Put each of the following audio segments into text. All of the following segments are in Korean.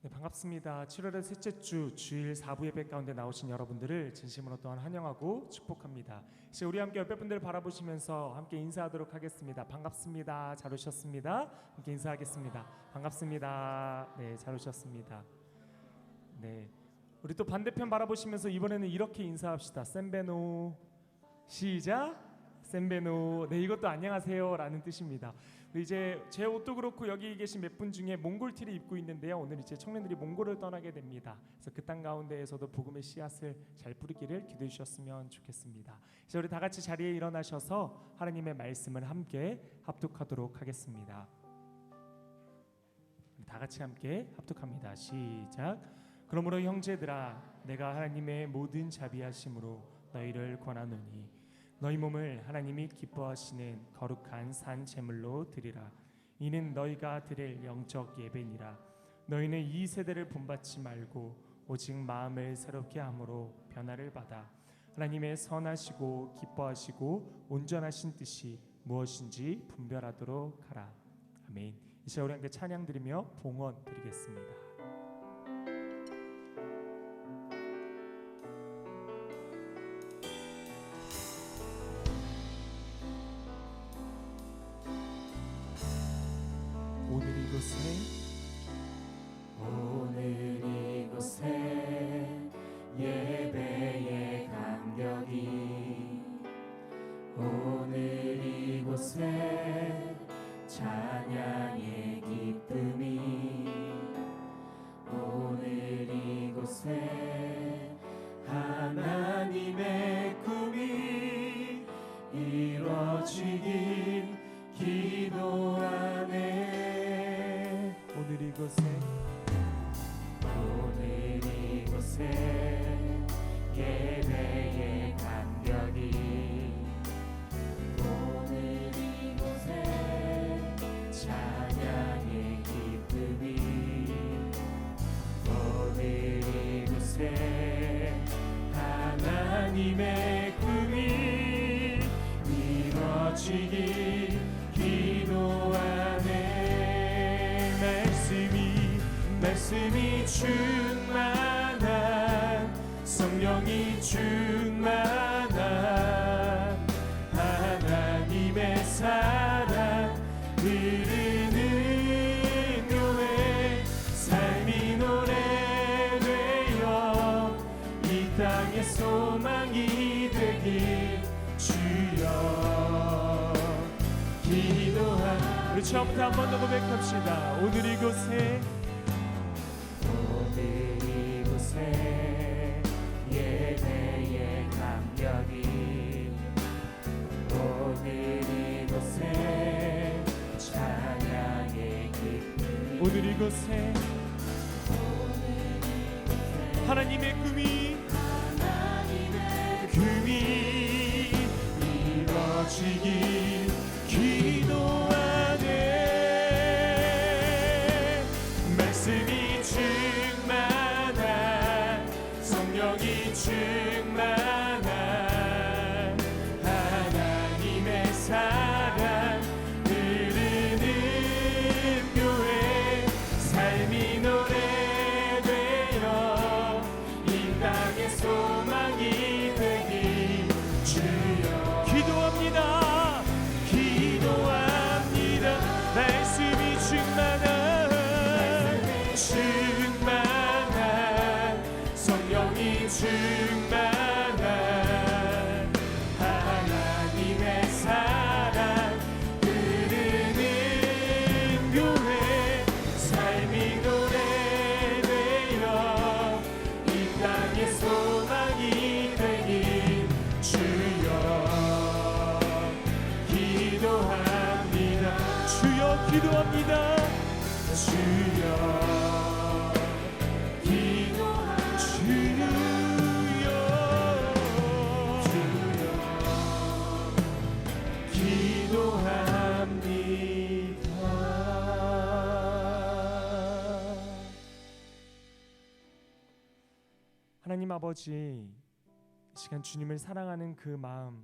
네, 반갑습니다. 7월의 셋째 주 주일 4부 예배 가운데 나오신 여러분들을 진심으로 또한 환영하고 축복합니다. 이제 우리 함께 옆에 분들 바라보시면서 함께 인사하도록 하겠습니다. 반갑습니다. 잘 오셨습니다. 함께 인사하겠습니다. 반갑습니다. 네, 잘 오셨습니다. 네, 우리 또 반대편 바라보시면서 이번에는 이렇게 인사합시다. 셈베노. 시작. 셈베노. 네, 이것도 안녕하세요 라는 뜻입니다. 이제 제 옷도 그렇고 여기 계신 몇 분 중에 몽골 티를 입고 있는데요, 오늘 이제 청년들이 몽골을 떠나게 됩니다. 그래서 그 땅 가운데에서도 복음의 씨앗을 잘 뿌리기를 기도해 주셨으면 좋겠습니다. 이제 우리 다 같이 자리에 일어나셔서 하나님의 말씀을 함께 합독하도록 하겠습니다. 다 같이 함께 합독합니다. 시작. 그러므로 형제들아, 내가 하나님의 모든 자비하심으로 너희를 권하노니 너희 몸을 하나님이 기뻐하시는 거룩한 산 제물로 드리라. 이는 너희가 드릴 영적 예배니라. 너희는 이 세대를 본받지 말고 오직 마음을 새롭게 함으로 변화를 받아 하나님의 선하시고 기뻐하시고 온전하신 뜻이 무엇인지 분별하도록 하라. 아멘. 이제 우리 함께 찬양 드리며 봉헌 드리겠습니다. 오늘 이곳에 예배의 감격이, 오늘 이곳에 찬양의 기쁨이, 오늘 이곳에 하나님의 꿈이 이루어지길 기도하네. 오늘 이곳에 예배의 감격이, 오늘 이곳에 찬양의 기쁨이, 오늘 이곳에 하나님의 꿈이 이루어지길 기도하네. 말씀이 충만한, 성령이 충만한 하나님의 사랑 흐르는 교회, 삶이 노래되어 이 땅의 소망이 되길 주여 기도한. 우리 처음부터 한 번 더 고백합시다. 오늘 이곳에 예배의 감격이, 오늘 이곳에 찬양의 기쁨이, 오늘 이곳에 하나님의 꿈이 이루어지길 기도하네. 말씀이 충만한, 성령이 충만한 하나님의 사랑 흐르는 교회, 삶이 노래되어 이 땅의 소망이 되길 주여 기도합니다. 기도합니다. 말씀이 충만한 성령이 충만한 하나님의 사랑 흐르는 교회, 삶이 노래되어 이 땅의 소망이 되길 주여 기도합니다. 주여 기도합니다. 주여 하나님 아버지, 이 시간 주님을 사랑하는 그 마음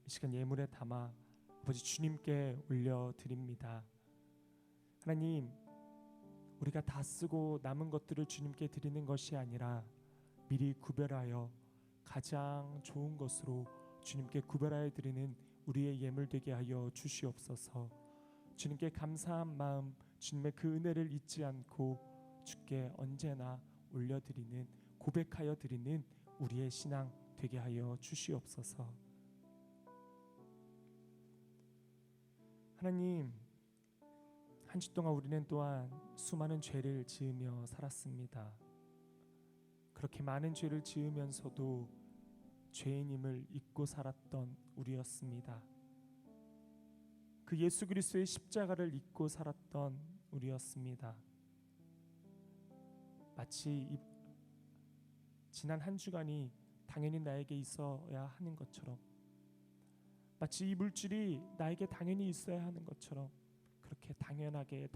이 시간 예물에 담아 아버지 주님께 올려드립니다. 하나님, 우리가 다 쓰고 남은 것들을 주님께 드리는 것이 아니라 미리 구별하여 가장 좋은 것으로 주님께 구별하여 드리는 우리의 예물 되게 하여 주시옵소서. 주님께 감사한 마음, 주님의 그 은혜를 잊지 않고 주께 언제나 올려드리는, 고백하여 드리는 우리의 신앙 되게 하여 주시옵소서. 하나님, 한 주 동안 우리는 또한 수많은 죄를 지으며 살았습니다. 그렇게 많은 죄를 지으면서도 죄인임을 잊고 살았던 우리였습니다. 그 예수 그리스도의 십자가를 잊고 살았던 우리였습니다. 마치 지난 한 주간이 당연히 나에게 있어야 하는 것처럼, 마치 이 물질이 나에게 당연히 있어야 하는 것처럼 그렇게 당연하게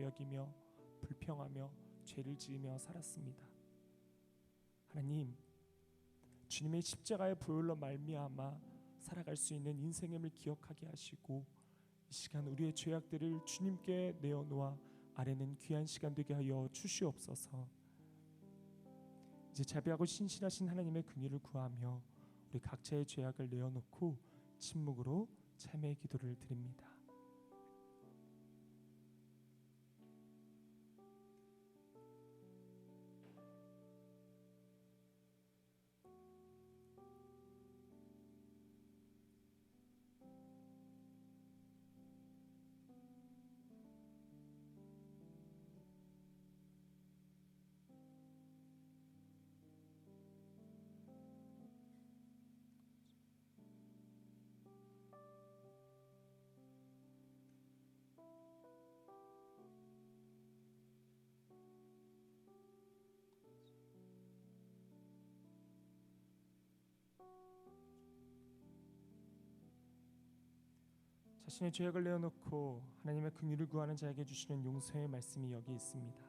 여기며 불평하며 죄를 지으며 살았습니다. 하나님, 주님의 십자가의 보혈로 말미암아 살아갈 수 있는 인생임을 기억하게 하시고 이 시간 우리의 죄악들을 주님께 내어놓아 아뢰는 귀한 시간 되게 하여 주시옵소서. 이제 자비하고 신실하신 하나님의 긍휼을 구하며 우리 각자의 죄악을 내어놓고 침묵으로 참회의 기도를 드립니다. 자신의 죄악을 내어놓고 하나님의 긍휼을 구하는 자에게 주시는 용서의 말씀이 여기 있습니다.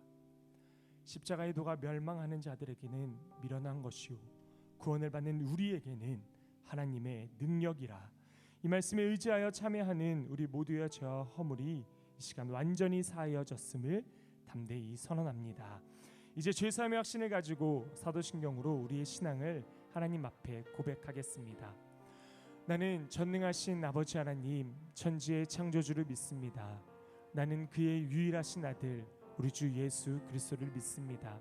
십자가의 도가 멸망하는 자들에게는 미련한 것이요 구원을 받는 우리에게는 하나님의 능력이라. 이 말씀에 의지하여 참여하는 우리 모두의 죄와 허물이 이 시간 완전히 사하여졌음을 담대히 선언합니다. 이제 죄사함의 확신을 가지고 사도신경으로 우리의 신앙을 하나님 앞에 고백하겠습니다. 나는 전능하신 아버지 하나님, 천지의 창조주를 믿습니다. 나는 그의 유일하신 아들 우리 주 예수 그리스도를 믿습니다.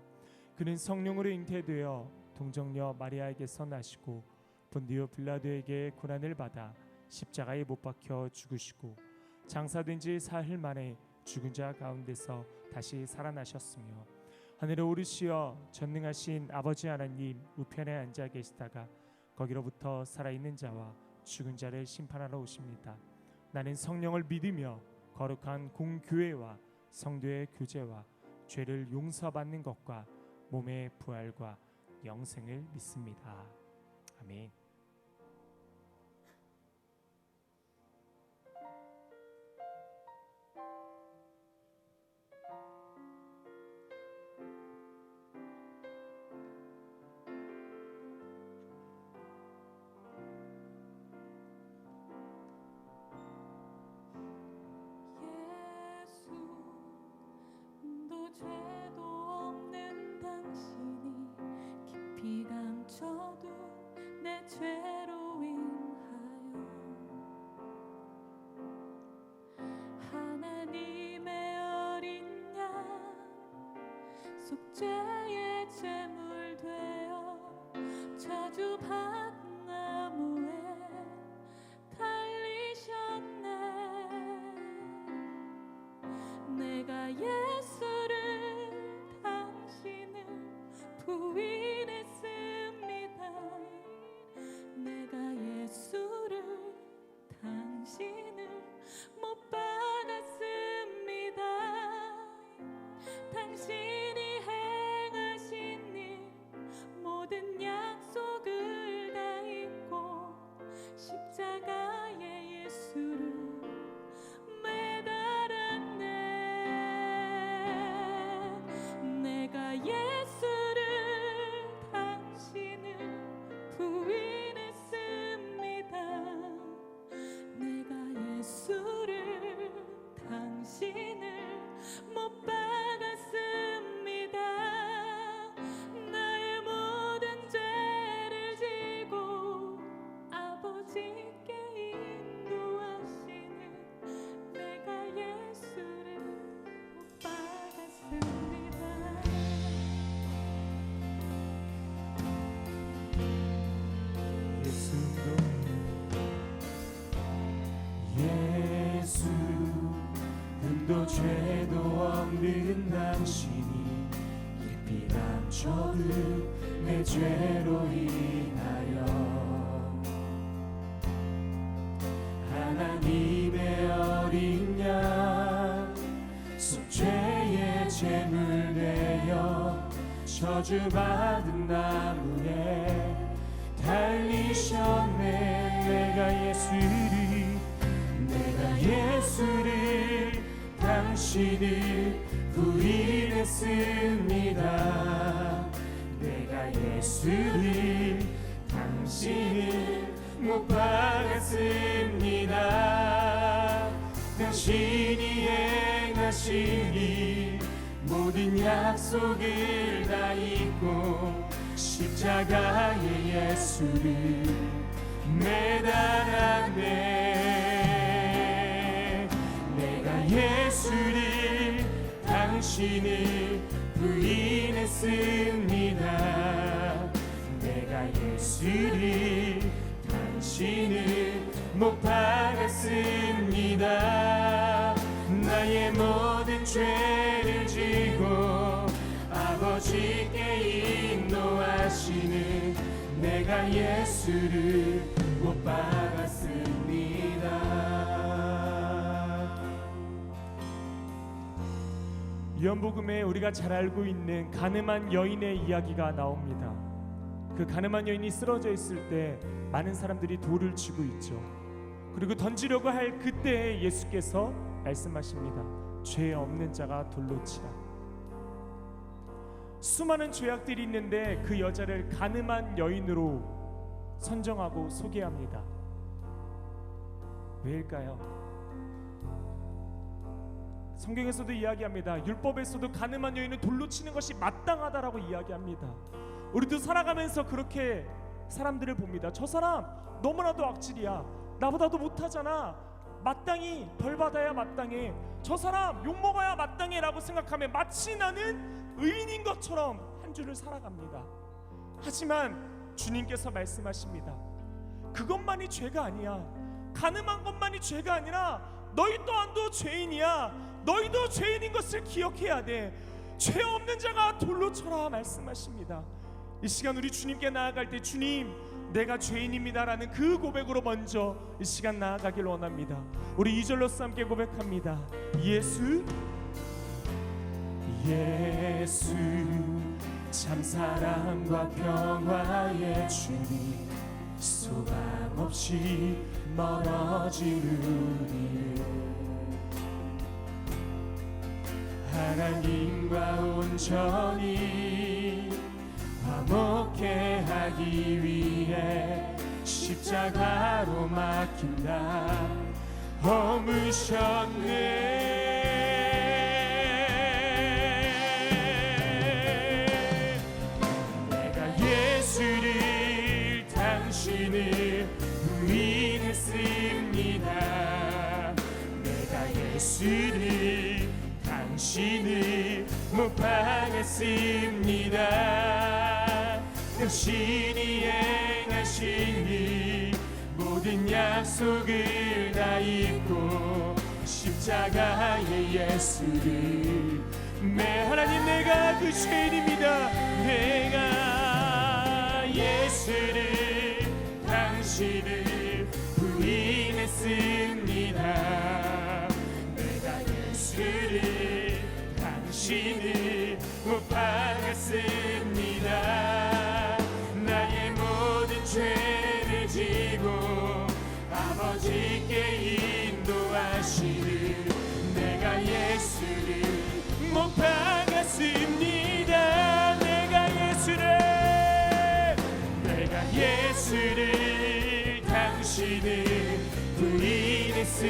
그는 성령으로 잉태되어 동정녀 마리아에게서 나시고 본디오 빌라도에게 고난을 받아 십자가에 못 박혀 죽으시고 장사된 지 사흘 만에 죽은 자 가운데서 다시 살아나셨으며 하늘에 오르시어 전능하신 아버지 하나님 우편에 앉아 계시다가 거기로부터 살아있는 자와 죽은 자를 심판하러 오십니다. 나는 성령을 믿으며 거룩한 공교회와 성도의 교제와 죄를 용서받는 것과 몸의 부활과 영생을 믿습니다. 아멘. 죄도 없는 당신이 깊이 감춰둔 내 죄로 인하여 하나님의 어린 양 속죄의 제물 되어 저주받나무에 달리셨네. 내가 예수를 부인했습니다. 내가 예수를 당신을 못 박았습니다. 당신이 행하신 일 모든 약속을 1도 죄도 없는 당신이 예삐람 적은 내 죄로 인하여 하나님의 어린 양 속죄의 제물 되어 저주받은 나무에 달리셨네. 내가 예수를 당신을 부인했습니다. 내가 예수를 당신을 못 박았습니다. 당신이 행하신 일 모든 약속을 다 잊고 십자가에 예수를 매달았네. 내가 예수를 당신을 부인했습니다. 내가 예수를 당신을 못 박았습니다. 나의 모든 죄를 지고 아버지께 인도하시는 내가 예수를 못 박았습니다. 요한복음에 우리가 잘 알고 있는 가늠한 여인의 이야기가 나옵니다. 그 가늠한 여인이 쓰러져 있을 때 많은 사람들이 돌을 쥐고 있죠. 그리고 던지려고 할 그때 예수께서 말씀하십니다. 죄 없는 자가 돌로 치라. 수많은 죄악들이 있는데 그 여자를 가늠한 여인으로 선정하고 소개합니다. 왜일까요? 성경에서도 이야기합니다. 율법에서도 가늠한 여인을 돌로 치는 것이 마땅하다라고 이야기합니다. 우리도 살아가면서 그렇게 사람들을 봅니다. 저 사람 너무나도 악질이야. 나보다도 못하잖아. 마땅히 벌 받아야 마땅해. 저 사람 욕 먹어야 마땅해 라고 생각하며 마치 나는 의인인 것처럼 한 주를 살아갑니다. 하지만 주님께서 말씀하십니다. 그것만이 죄가 아니야. 가늠한 것만이 죄가 아니라 너희 또한도 죄인이야. 너희도 죄인인 것을 기억해야 돼. 죄 없는 자가 돌로 쳐라 말씀하십니다. 이 시간 우리 주님께 나아갈 때 주님 내가 죄인입니다라는 그 고백으로 먼저 이 시간 나아가길 원합니다. 우리 2절로서 함께 고백합니다. 예수 참 사랑과 평화의 주님 소망 없이 멀어진 우리를 하나님과 온전히 화목해 하기 위해 십자가로 맡긴다 허무셨네. 내가 예수를 당신을 부인했습니다. 내가 예수를 당신을 못 박았습니다. 당신이 행하신 일 모든 약속을 다 잊고 십자가의 예수를 하나님 내가 그 죄인입니다. 내가 예수를 당신을 부인했습니다. 내가 예수를 당신을 못 박았습니다. 나의 모든 죄를 지고 아버지께 인도하시는 내가 예수를 못 박았습니다. 내가 예수를 당신을 부인했습니다.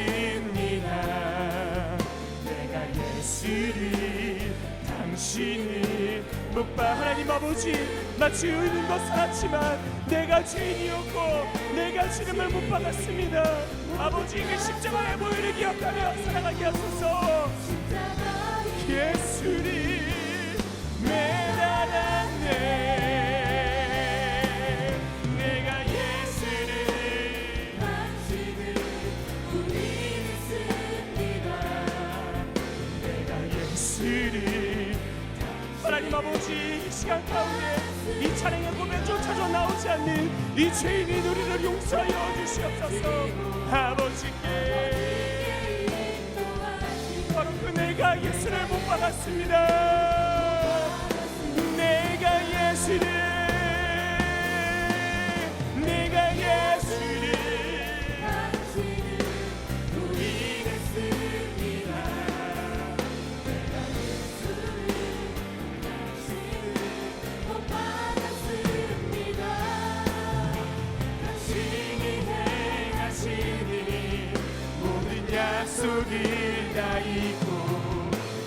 내가 예수를 당신을 못 봐. 하나님 아버지 마치 의인과 살았지만 내가 죄인이었고 내가 주님을 못 받았습니다. 아버지 그 십자가의 보혈을 기억하며 살아가게 하소서. 예수를 매달았네. 내가 예수를 당신을 부인했습니다. 예수를. 하나님 아버지, 이 시간 가운데 이 찬양의 고백조차도 나오지 않는 이 죄인인 우리를 용서하여 주시옵소서. 아버지께 바로 그 내가 예수를 못 받았습니다. 내가 예수를, 내가 예수를 부인했습니다. 못 받았습니다. 당신이 행하시니 모든 약속을 다 잊고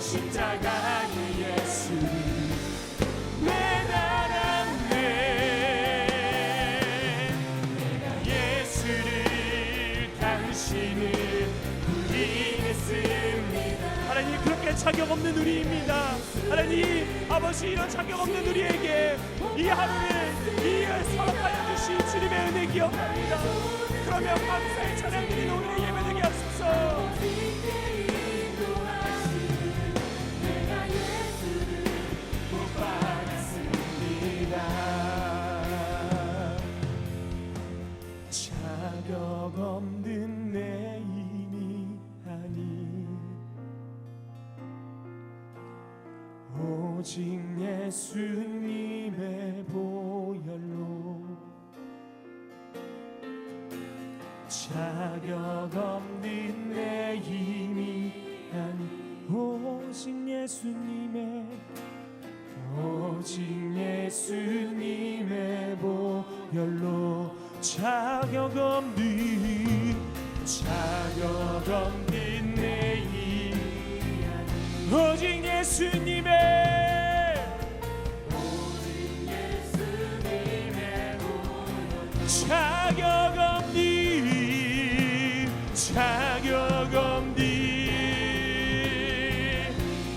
십자가의 예수를 매달았네. 내가 예수를, 당신을 부인했습니다. 하나님, 그렇게 자격 없는 우리입니다. 하나님 아버지, 이런 자격 없는 우리에게 이 하루를 이 허락하여 주신 주님의 은혜 기억합니다. 그러면 감사의 찬양 드리는 오늘의 예배되게 하소서. 못 받았습니다. 자격 없는 내 힘이 아닌 오직 예수님의 보혈로, 자격 없는 내 힘이 아닌 오직 예수님의, 오직 예수님의 보혈로, 자격 없는 내 힘이 아닌 오직 예수님의, 자격 없는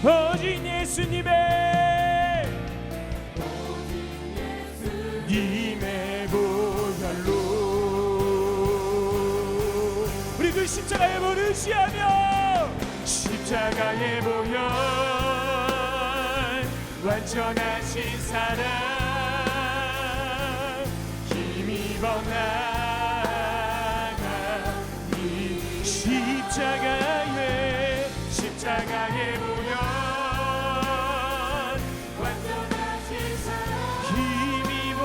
오직 예수님의, 님의 보혈로. 우리 그 십자가의 보혈을 의지하며, 십자가의 보혈 완전하신 사랑 힘입어 나가. 이 십자가의 보혈 완전하신 사랑 힘입어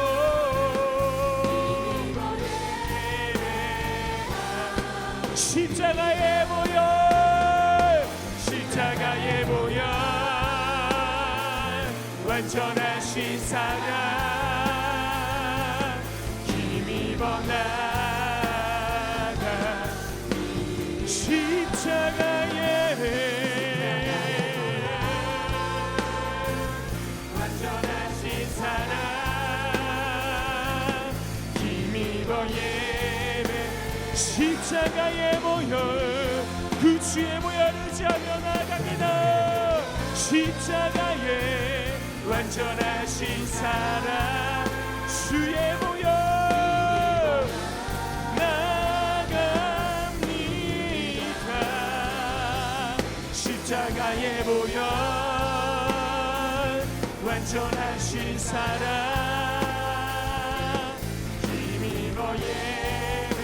십자가의 보혈, 십자가의 보혈 완전하신 사랑 힘입어 나가. 십자가의 완전하신 사랑 힘입어 예배. 십자가의 보혈, 그 주의 보혈을 의지하며 나아갑니다. 십자가의 완전하신 사랑 주의 보혈 나갑니다. 십자가의 보혈 완전하신 사랑 힘입어 예배합니다.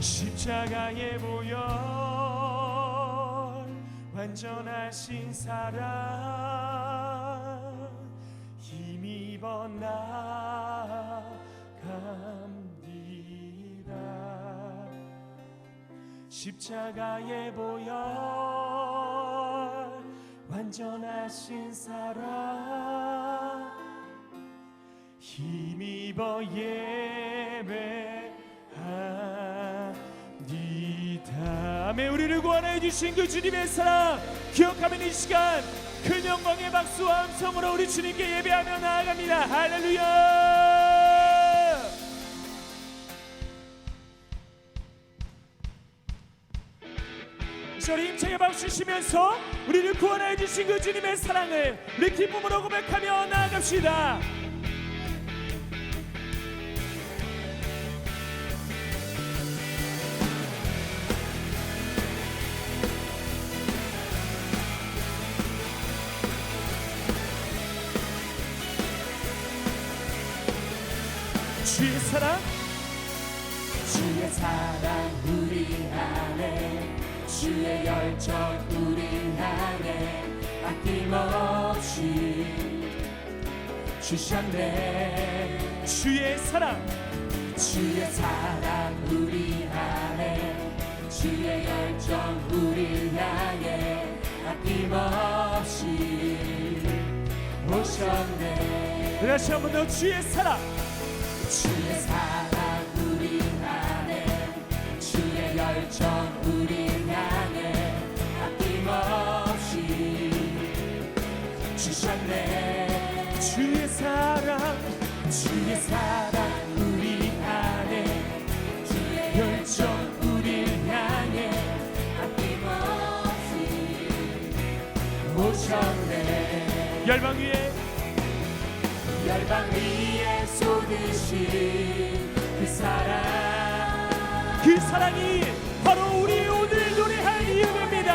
십자가의 보혈 완전하신 사랑 힘입어 나갑니다. 십자가의 보혈 완전하신 사랑 힘입어 예배합니다. 아멘. 우리를 구원해 주신 그 주님의 사랑 기억하면 이 시간 큰 영광의 박수와 함성으로 우리 주님께 예배하며 나아갑니다. 할렐루야. 우리 힘차게 박수 치면서 우리를 구원해 주신 그 주님의 사랑을 우리 기쁨으로 고백하며 나아갑시다. 주의 사랑 주의 사랑 우리 안에 주의 열정 우리 향해 아낌없이 주셨네 주의 사랑 주의 사랑 우리 안에 주의 열정 우리 향해 아낌없이 오셨네 다시 한 번 더 주의 사랑 주의 사랑 우리 안에 주의 열정 우리 향해 아낌없이 주셨네 주의 사랑 주의 사랑 우리 안에 주의 열정 우리 향해 아낌없이 오셨네 열방 위에 열방 위에 쏟으신 그 사랑이 바로 우리 오늘 노래할 이유입니다.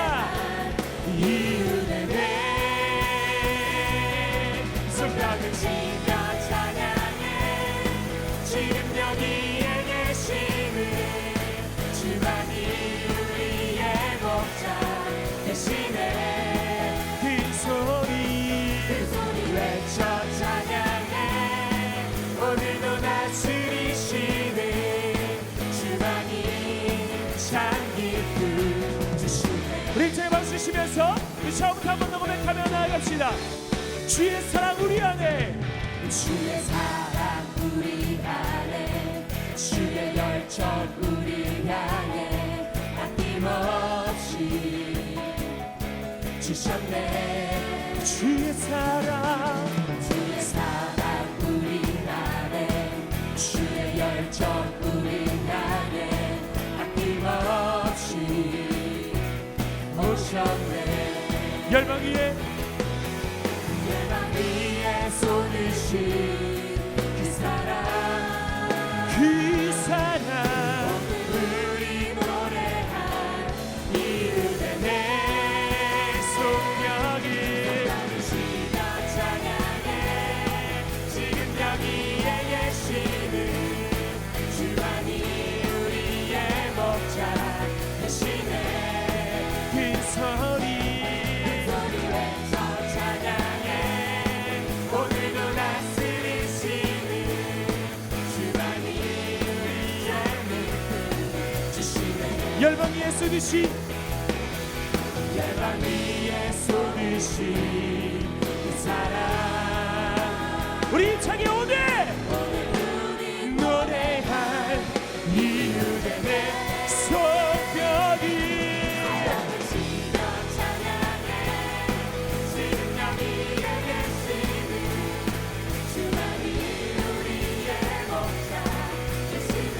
이유되네 손뼉을 치며 찬양해 지금 여기에 계시는 주만이 우리의 목자 되시네 그 소리 그 소리 외쳐 찬양해 오늘도 다스리시는 주만이 참 기쁨 주시네 우리 입장에 박수 치면서 이 처음부터 한 번 더 고백하며 나아갑시다. 주의 사랑 우리 안에 주의 사랑 우리 안에 주의 열정 우리 향해 아낌없이 주셨네 주의 사랑 주의 사랑 우리 안에 주의 열정 우리 향해 아낌없이 오셨네 열방 위에 열방 위에 쏟으신 그 사랑 그 사랑 우리 노래할 이유되네 속력이 시며 찬양해 지금 여기에 계시는 주만이 우리의 목자 되시네 그 소리 소리 외쳐 찬양해 오늘도 다스리시는 주만이 우리의 믿음 주시네 열방 위에 쏟으신 열방 위에 쏟으신 그 사랑 우리 입장에 오늘 우리 노래할 이유되네 속력이 시며 찬양해 지금 여기에 계시는 주만이 우리의 목자 되시네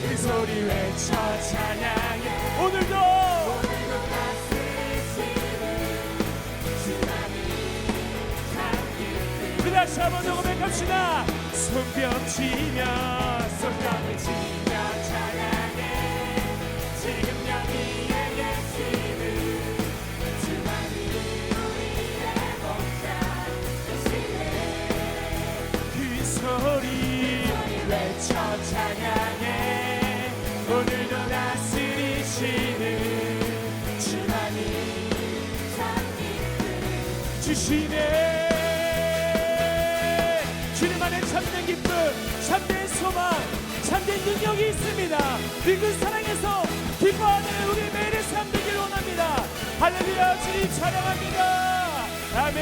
그 소리 외쳐 찬양해 오늘도 오늘도 다스리시는 주만이 참 기쁨 우리 다시 한 번 더 고백합시다. 손뼉 치며 손뼉을 치며 찬양해 지금 여기에 계시는 주만이 우리의 목자 되시네 그 소리 소리 외쳐 찬양해 오늘도 다스리시는 주만이 참 기쁨 주시네 주님 안에 참된 기쁨 참된 소망 참된 능력이 있습니다. 그 사랑에서 기뻐하는 우리 매일의 삶 되기를 원합니다. 할렐루야 주님 찬양합니다. 아멘.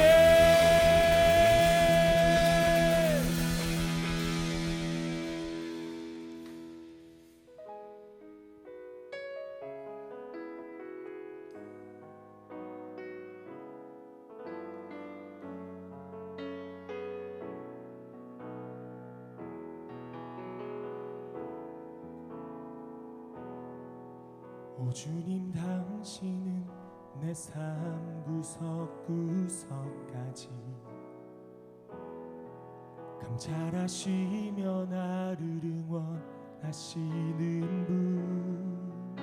오 주님 당신은 내 삶 구석구석까지 감찰하시며 나를 응원하시는 분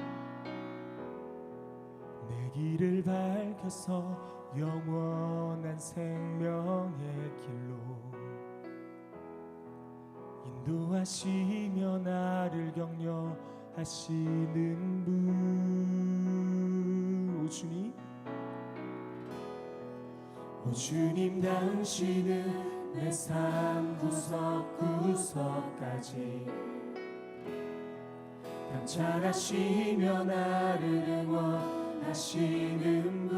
내 길을 밝혀서 영원한 생명의 길로 인도하시며 나를 격려하시는 분. 오 주님, 오 주님 당신은 내 삶 구석구석까지 감찰하시며 나를 응원하시는 분.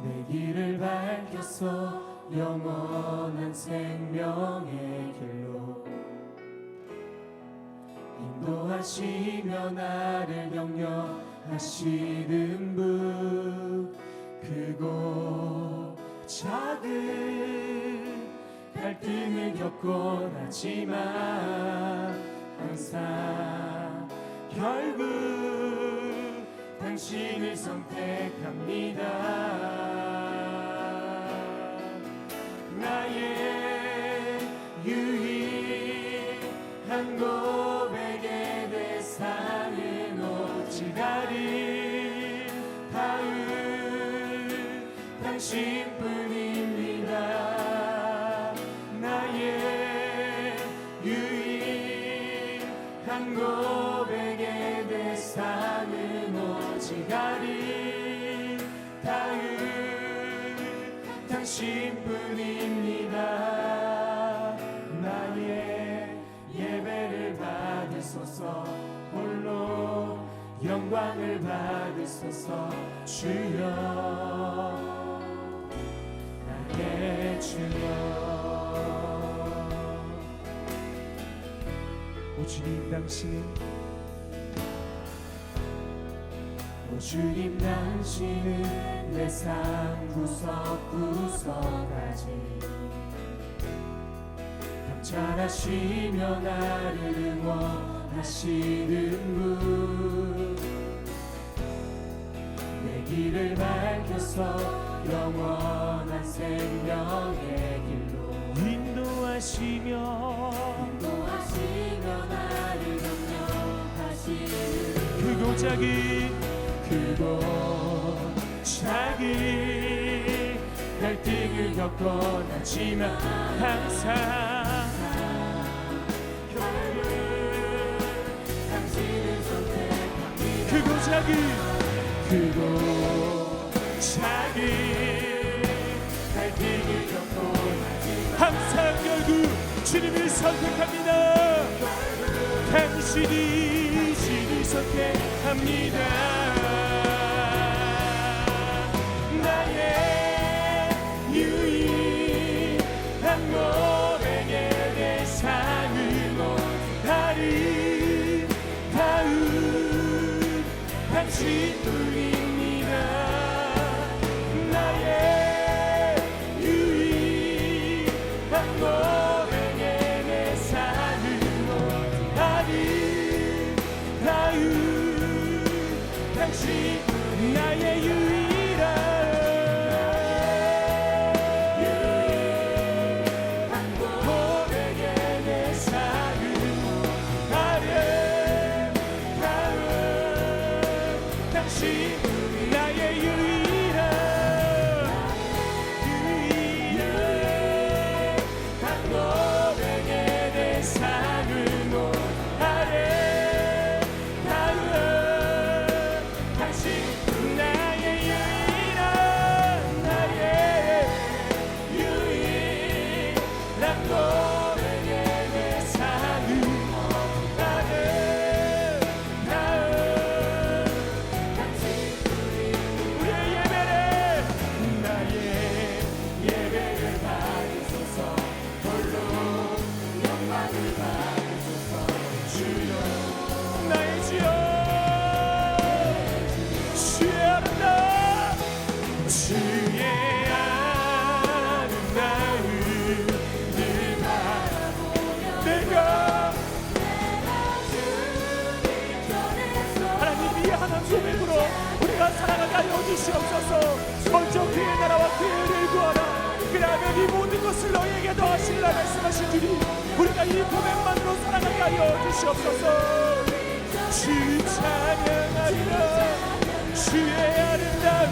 내 길을 밝혀서 영원한 생명의 길로 인도하시며 나를 격려하시는 분. 크고 작은 갈등을 겪곤 하지만 항상 결국 당신을 선택합니다. 나의 유일한 고백의 대상은 오직 아름다운 당신뿐입니다. 나의 유일한 고백의 대상은 오직 아름다운 당신뿐입니다. 나의 예배를 받으소서. 홀로 영광을 받으소서. 주여, 나의 주여. 오 주님 당신은 오 주님 당신은 내 삶 구석구석까지 감찰하시며 나를 응원하시는 분. 내 길을 밝혀서 영원한 생명의 길로 인도하시며 나를 격려하시는 크고 작은 크고 작은 갈등을 겪곤 하지만 항상 결국 당신을 선택합니다. 크고 작은 크고 작은 갈등을 겪곤 하지만 항상 결국 주님을 선택합니다. 당신이 주님을 선택합니다. 나의 유일한 고백의 대상은 아름다운 당신뿐입니다. 나의 유일한 고백의 대상은 아름다운 당신. 나의 유일한 고백의 대상은 아름다운 당신. 나의 유일한 고백의 대상은 아름다운 당신. 나의 유일한 고백의 대상은 아름다운 당신. 우리의 예배를 나의 예배를 받으소서. 홀로 영광을 받으소서. 주여, 나의 주여 주의 아름다운 주의 아름다움을 바라보며 내가 하나님 이 하나님 소명으로 우리가 살아가게 하여 주시옵소서. 먼저 그의 나라와 그의 의를 구하라. 그러면 이 모든 것을 너희에게 더하시리라 말씀하신 주님, 우리가 이 고백만으로 살아가게 하여 주시옵소서. 주 찬양하리라. 주의 아름다움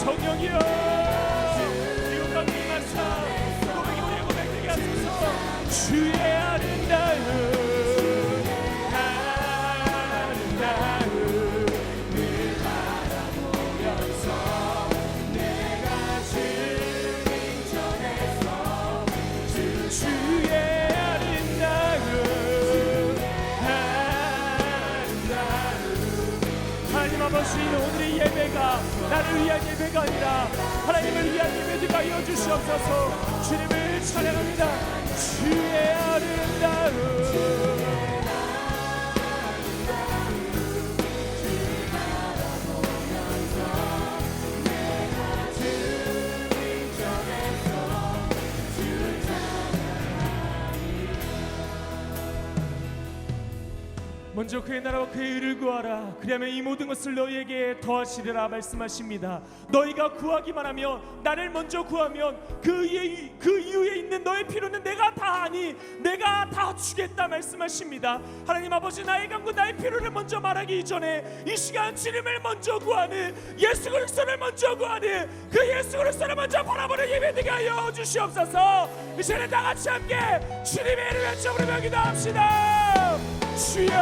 성령이여 이곳 가운데 임하사 고백이 우리의 고백되게 하소서. 주의 아름다움 오늘의 예배가 나를 위한 예배가 아니라 하나님을 위한 예배 되게 하여 주시옵소서. 주님을 찬양합니다. 주의 아름다움 먼저 그의 나라와 그의 의를 구하라. 그리하면 이 모든 것을 너희에게 더하시리라 말씀하십니다. 너희가 구하기만 하면, 나를 먼저 구하면 그 이후에 있는 너의 필요는 내가 다 아니 내가 다 주겠다 말씀하십니다. 하나님 아버지, 나의 간구 나의 필요를 먼저 말하기 이전에 이 시간 주님을 먼저 구하는, 예수 그리스도를 먼저 구하는, 그 예수 그리스도를 먼저 바라보는 예배되게 하여 주시옵소서. 이 시간에 다 같이 함께 주님의 이름을 외쳐 부르며 기도합시다. 주여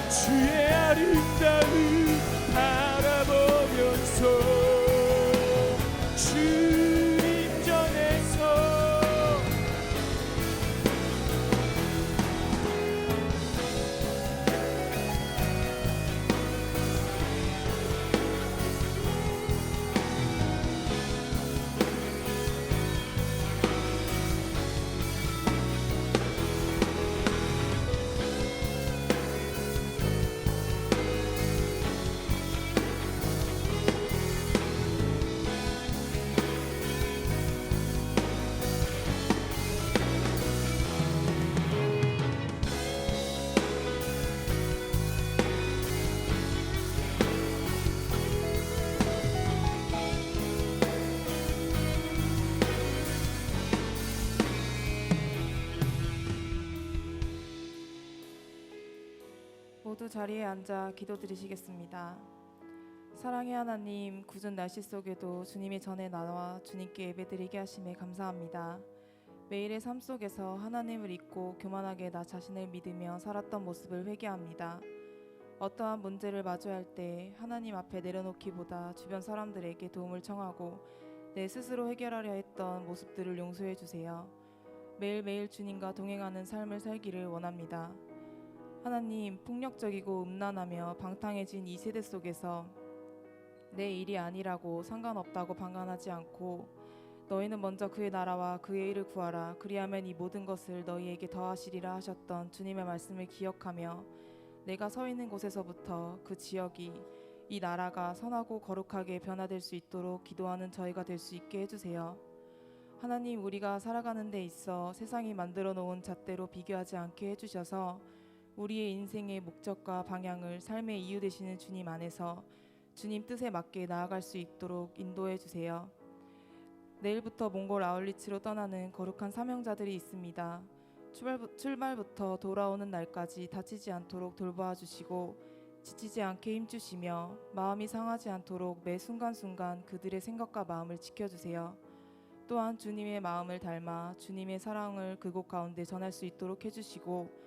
주의 아름다움 바라보면서 주님 전에서 모두 자리에 앉아 기도드리시겠습니다. 사랑의 하나님, 굳은 날씨 속에도 주님의 전에 나와 주님께 예배드리게 하심에 감사합니다. 매일의 삶 속에서 하나님을 잊고 교만하게 나 자신을 믿으며 살았던 모습을 회개합니다. 어떠한 문제를 마주할 때 하나님 앞에 내려놓기보다 주변 사람들에게 도움을 청하고 내 스스로 해결하려 했던 모습들을 용서해 주세요. 매일매일 주님과 동행하는 삶을 살기를 원합니다. 하나님, 폭력적이고 음란하며 방탕해진 이 세대 속에서 내 일이 아니라고 상관없다고 방관하지 않고 너희는 먼저 그의 나라와 그의 일을 구하라. 그리하면 이 모든 것을 너희에게 더하시리라 하셨던 주님의 말씀을 기억하며 내가 서 있는 곳에서부터 그 지역이, 이 나라가 선하고 거룩하게 변화될 수 있도록 기도하는 저희가 될 수 있게 해주세요. 하나님, 우리가 살아가는 데 있어 세상이 만들어 놓은 잣대로 비교하지 않게 해주셔서 우리의 인생의 목적과 방향을 삶의 이유 되시는 주님 안에서 주님 뜻에 맞게 나아갈 수 있도록 인도해 주세요. 내일부터 몽골 아울리츠로 떠나는 거룩한 사명자들이 있습니다. 출발부터 돌아오는 날까지 다치지 않도록 돌보아 주시고 지치지 않게 힘주시며 마음이 상하지 않도록 매 순간순간 그들의 생각과 마음을 지켜주세요. 또한 주님의 마음을 닮아 주님의 사랑을 그곳 가운데 전할 수 있도록 해주시고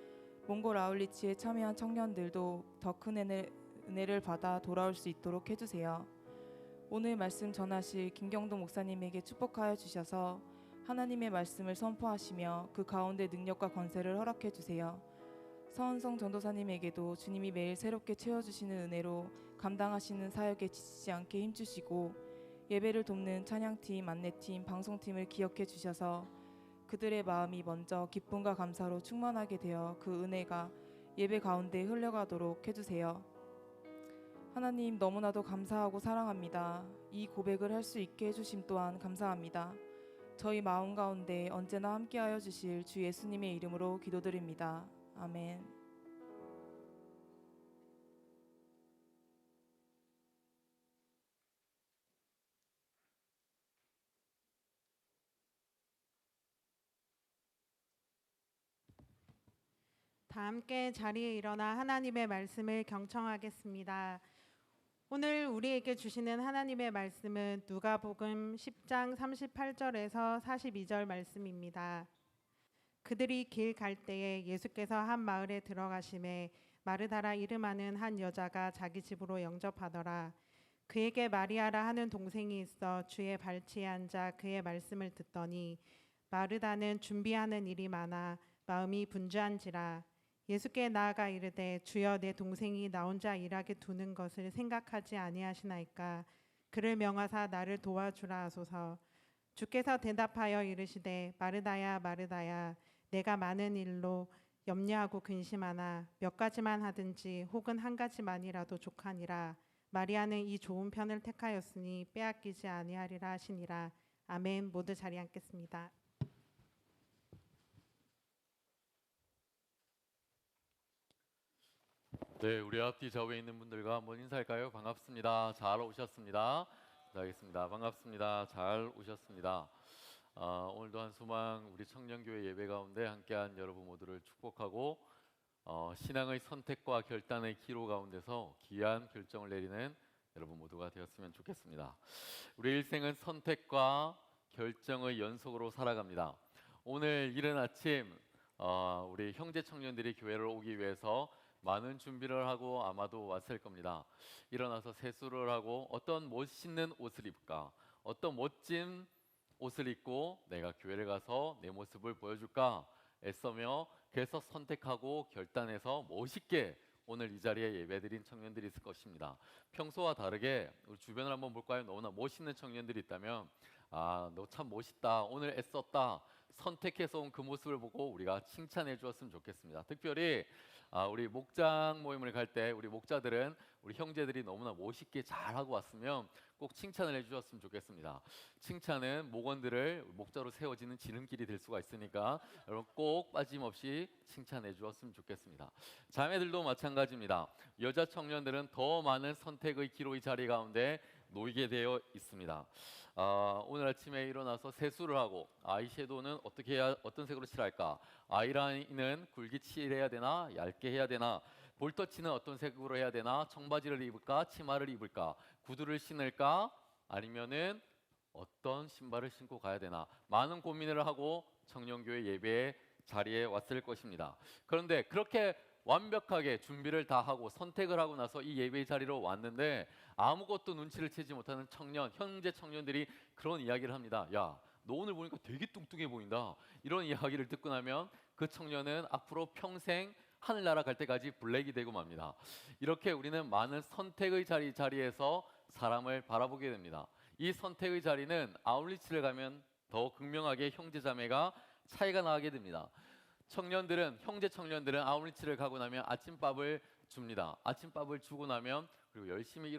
몽골 아울리츠에 참여한 청년들도 더 큰 은혜를 받아 돌아올 수 있도록 해주세요. 오늘 말씀 전하실 김경동 목사님에게 축복하여 주셔서 하나님의 말씀을 선포하시며 그 가운데 능력과 권세를 허락해 주세요. 서은성 전도사님에게도 주님이 매일 새롭게 채워주시는 은혜로 감당하시는 사역에 지치지 않게 힘주시고 예배를 돕는 찬양팀, 안내팀, 방송팀을 기억해 주셔서 그들의 마음이 먼저 기쁨과 감사로 충만하게 되어 그 은혜가 예배 가운데 흘러가도록 해주세요. 하나님, 너무나도 감사하고 사랑합니다. 이 고백을 할 수 있게 해주심 또한 감사합니다. 저희 마음 가운데 언제나 함께하여 주실 주 예수님의 이름으로 기도드립니다. 아멘. 다 함께 자리에 일어나 하나님의 말씀을 경청하겠습니다. 오늘 우리에게 주시는 하나님의 말씀은 누가복음 10장 38절에서 42절 말씀입니다. 그들이 길 갈 때에 예수께서 한 마을에 들어가심에 마르다라 이름하는 한 여자가 자기 집으로 영접하더라. 그에게 마리아라 하는 동생이 있어 주의 발치에 앉아 그의 말씀을 듣더니 마르다는 준비하는 일이 많아 마음이 분주한지라. 예수께 나아가 이르되 주여 내 동생이 나 혼자 일하게 두는 것을 생각하지 아니하시나이까. 그를 명하사 나를 도와주라 하소서. 주께서 대답하여 이르시되 마르다야 마르다야 내가 많은 일로 염려하고 근심하나 몇 가지만 하든지 혹은 한 가지만이라도 족하니라. 마리아는 이 좋은 편을 택하였으니 빼앗기지 아니하리라 하시니라. 아멘. 모두 자리 앉겠습니다. 네, 우리 앞뒤 좌우에 있는 분들과 한번 인사할까요? 반갑습니다. 잘 오셨습니다. 인사하겠습니다. 반갑습니다. 잘 오셨습니다. 오늘도 한수망 우리 청년교회 예배 가운데 함께한 여러분 모두를 축복하고 신앙의 선택과 결단의 기로 가운데서 귀한 결정을 내리는 여러분 모두가 되었으면 좋겠습니다. 우리 일생은 선택과 결정의 연속으로 살아갑니다. 오늘 이른 아침 우리 형제 청년들이 교회를 오기 위해서 많은 준비를 하고 아마도 왔을 겁니다. 일어나서 세수를 하고 어떤 멋있는 옷을 입을까, 어떤 멋진 옷을 입고 내가 교회를 가서 내 모습을 보여줄까 애써며 그래서 선택하고 결단해서 멋있게 오늘 이 자리에 예배드린 청년들이 있을 것입니다. 평소와 다르게 우리 주변을 한번 볼까요? 너무나 멋있는 청년들이 있다면 너 참 멋있다, 오늘 애썼다, 선택해서 온 그 모습을 보고 우리가 칭찬해 주었으면 좋겠습니다. 특별히 우리 목장 모임을 갈 때 우리 목자들은 우리 형제들이 너무나 멋있게 잘하고 왔으면 꼭 칭찬을 해주셨으면 좋겠습니다. 칭찬은 목원들을 목자로 세워지는 지름길이 될 수가 있으니까 여러분 꼭 빠짐없이 칭찬해 주었으면 좋겠습니다. 자매들도 마찬가지입니다. 여자 청년들은 더 많은 선택의 기로의 자리 가운데 놓이게 되어 있습니다. 오늘 아침에 일어나서 세수를 하고 아이섀도우는 어떻게 해야, 어떤 색으로 칠할까, 아이라인은 굵게 칠해야 되나 얇게 해야 되나, 볼터치는 어떤 색으로 해야 되나, 청바지를 입을까 치마를 입을까, 구두를 신을까 아니면은 어떤 신발을 신고 가야 되나, 많은 고민을 하고 청년교회 예배 자리에 왔을 것입니다. 그런데 그렇게 완벽하게 준비를 다 하고 선택을 하고 나서 이 예배 자리로 왔는데 아무것도 눈치를 채지 못하는 청년, 형제 청년들이 그런 이야기를 합니다. 야, 너 오늘 보니까 되게 뚱뚱해 보인다. 이런 이야기를 듣고 나면 그 청년은 앞으로 평생 하늘나라 갈 때까지 블랙이 되고 맙니다. 이렇게 우리는 많은 선택의 자리에서 사람을 바라보게 됩니다. 이 선택의 자리는 아울리치를 가면 더 극명하게 형제자매가 차이가 나게 됩니다. 형제 청년들은 아울리치를 가고 나면 아침밥을 줍니다. 아침밥을 주고 나면 그리고 열심히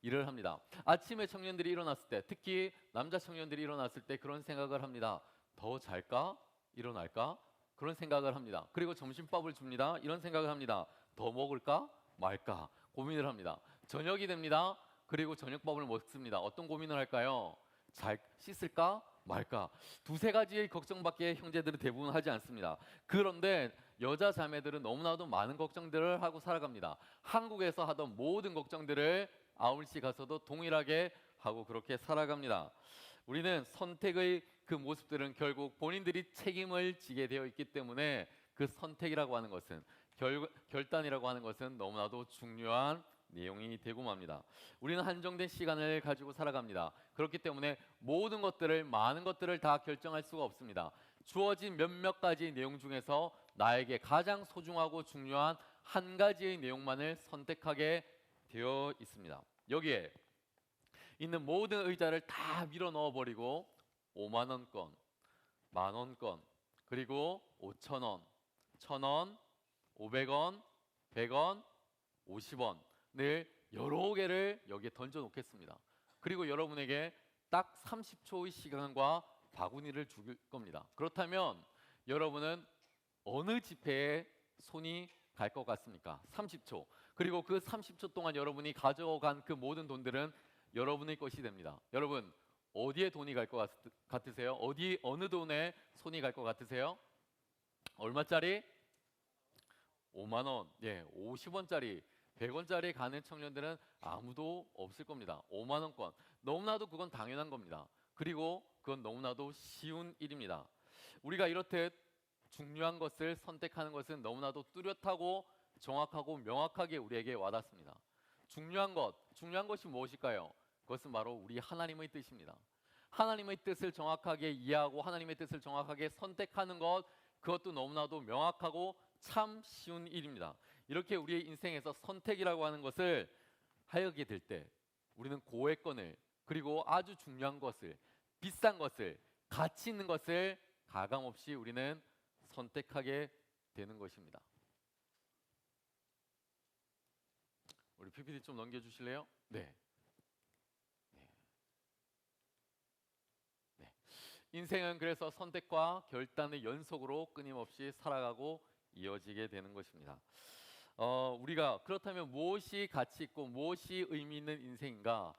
일을 합니다. 아침에 청년들이 일어났을 때, 특히 남자 청년들이 일어났을 때 그런 생각을 합니다. 더 잘까? 일어날까? 그런 생각을 합니다. 그리고 점심밥을 줍니다. 이런 생각을 합니다. 더 먹을까? 말까? 고민을 합니다. 저녁이 됩니다. 그리고 저녁밥을 먹습니다. 어떤 고민을 할까요? 잘 씻을까? 말까? 두세 가지의 걱정밖에 형제들은 대부분 하지 않습니다. 그런데 여자 자매들은 너무나도 많은 걱정들을 하고 살아갑니다. 한국에서 하던 모든 걱정들을 아울시 가서도 동일하게 하고 그렇게 살아갑니다. 우리는 선택의 그 모습들은 결국 본인들이 책임을 지게 되어 있기 때문에 그 선택이라고 하는 것은 결단이라고 하는 것은 너무나도 중요한 내용이 되고 맙니다. 우리는 한정된 시간을 가지고 살아갑니다. 그렇기 때문에 모든 것들을, 많은 것들을 다 결정할 수가 없습니다. 주어진 몇몇 가지 내용 중에서 나에게 가장 소중하고 중요한 한 가지의 내용만을 선택하게 되어 있습니다. 여기에 있는 모든 의자를 다 밀어 넣어 버리고 5만 원권, 만 원권, 그리고 5천 원, 1,000원, 500원, 100원, 50원 늘 여러 개를 여기에 던져 놓겠습니다. 그리고 여러분에게 딱 30초의 시간과 바구니를 줄 겁니다. 그렇다면 여러분은 어느 지폐에 손이 갈 것 같습니까? 30초. 그리고 그 30초 동안 여러분이 가져간 그 모든 돈들은 여러분의 것이 됩니다. 여러분 어디에 돈이 갈 것 같으세요? 어느 돈에 손이 갈 것 같으세요? 얼마짜리? 5만 원. 예, 50원짜리 100원짜리 가는 청년들은 아무도 없을 겁니다. 5만 원권. 너무나도 그건 당연한 겁니다. 그리고 그건 너무나도 쉬운 일입니다. 우리가 이렇듯 중요한 것을 선택하는 것은 너무나도 뚜렷하고 정확하고 명확하게 우리에게 와닿습니다. 중요한 것이 무엇일까요? 그것은 바로 우리 하나님의 뜻입니다. 하나님의 뜻을 정확하게 이해하고 하나님의 뜻을 정확하게 선택하는 것, 그것도 너무나도 명확하고 참 쉬운 일입니다. 이렇게 우리의 인생에서 선택이라고 하는 것을 하게 될 때 우리는 고액권을, 그리고 아주 중요한 것을, 비싼 것을, 가치 있는 것을 가감없이 우리는 선택하게 되는 것입니다. 우리 PPT 좀 넘겨주실래요? 네. 인생은 그래서 선택과 결단의 연속으로 끊임없이 살아가고 이어지게 되는 것입니다. 우리가 그렇다면 무엇이 가치 있고 무엇이 의미 있는 인생인가?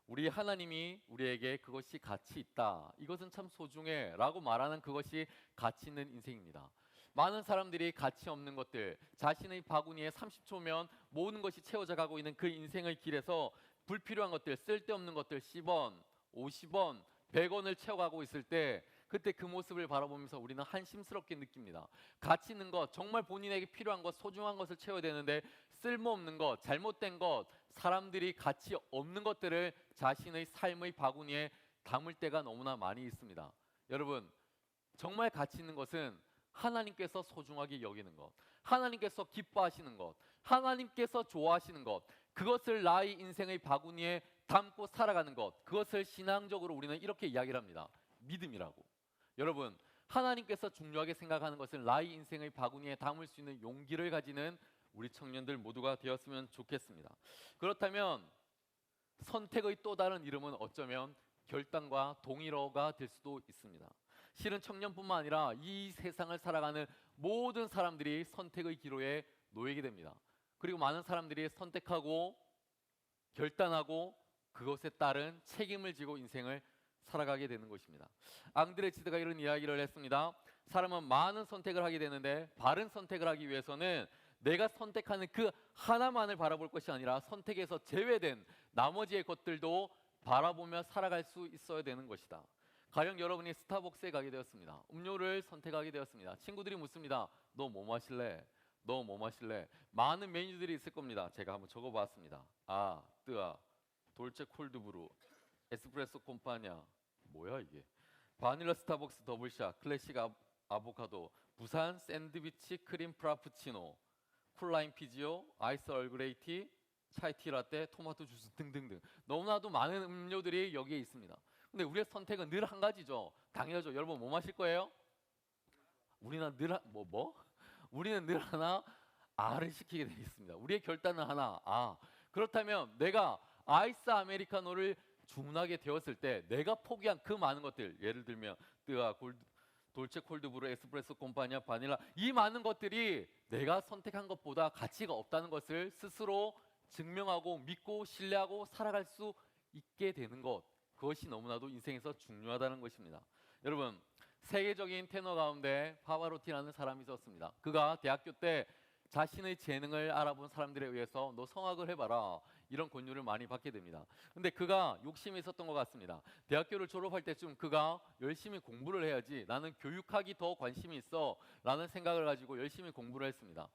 우리 하나님이 우리에게 그것이 가치 있다, 이것은 참 소중해 라고 말하는 그것이 가치 있는 인생입니다. 많은 사람들이 가치 없는 것들, 자신의 바구니에 30초면 모든 것이 채워져 가고 있는 그 인생의 길에서 불필요한 것들, 쓸데없는 것들 10원, 50원, 100원을 채워가고 있을 때, 그때 그 모습을 바라보면서 우리는 한심스럽게 느낍니다. 가치 있는 것, 정말 본인에게 필요한 것, 소중한 것을 채워야 되는데 쓸모없는 것, 잘못된 것, 사람들이 가치 없는 것들을 자신의 삶의 바구니에 담을 때가 너무나 많이 있습니다. 여러분, 정말 가치 있는 것은 하나님께서 소중하게 여기는 것, 하나님께서 기뻐하시는 것, 하나님께서 좋아하시는 것, 그것을 나의 인생의 바구니에 담고 살아가는 것, 그것을 신앙적으로 우리는 이렇게 이야기를 합니다. 믿음이라고. 여러분, 하나님께서 중요하게 생각하는 것을 나의 인생의 바구니에 담을 수 있는 용기를 가지는 우리 청년들 모두가 되었으면 좋겠습니다. 그렇다면 선택의 또 다른 이름은 어쩌면 결단과 동의로가 될 수도 있습니다. 실은 청년뿐만 아니라 이 세상을 살아가는 모든 사람들이 선택의 기로에 놓이게 됩니다. 그리고 많은 사람들이 선택하고 결단하고 그것에 따른 책임을 지고 인생을 살아가게 되는 것입니다. 앙드레치드가 이런 이야기를 했습니다. 사람은 많은 선택을 하게 되는데 바른 선택을 하기 위해서는 내가 선택하는 그 하나만을 바라볼 것이 아니라 선택에서 제외된 나머지의 것들도 바라보며 살아갈 수 있어야 되는 것이다. 가령 여러분이 스타벅스에 가게 되었습니다. 음료를 선택하게 되었습니다. 친구들이 묻습니다. 너 뭐 마실래? 너 뭐 마실래? 많은 메뉴들이 있을 겁니다. 제가 한번 적어봤습니다. 뜨아, 돌체 콜드브루, 에스프레소 콤파냐, 뭐야 이게? 바닐라 스타벅스 더블샷, 클래식 아보카도, 부산 샌드위치 크림 프라푸치노, 쿨라인 피지오, 아이스 얼그레이티, 차이티 라떼, 토마토 주스 등등등. 너무나도 많은 음료들이 여기에 있습니다. 근데 우리의 선택은 늘 한 가지죠. 당연하죠. 여러분 뭐 마실 거예요? 우리는 늘 우리는 늘 하나 R을 시키게 되어 있습니다. 우리의 결단은 하나. 그렇다면 내가 아이스 아메리카노를 주문하게 되었을 때 내가 포기한 그 많은 것들, 예를 들면 뜨아, 돌체 콜드브루, 에스프레소 콤파냐, 바닐라, 이 많은 것들이 내가 선택한 것보다 가치가 없다는 것을 스스로 증명하고 믿고 신뢰하고 살아갈 수 있게 되는 것, 그것이 너무나도 인생에서 중요하다는 것입니다. 여러분, 세계적인 테너 가운데 파바로티라는 사람이 있었습니다. 그가 대학교 때 자신의 재능을 알아본 사람들에 의해서 너 성악을 해봐라, 이런 권유를 많이 받게 됩니다. 근데 그가 욕심이 있었던 것 같습니다. 대학교를 졸업할 때쯤 그가 열심히 공부를 해야지, 나는 교육학이 더 관심이 있어 라는 생각을 가지고 열심히 공부를 했습니다.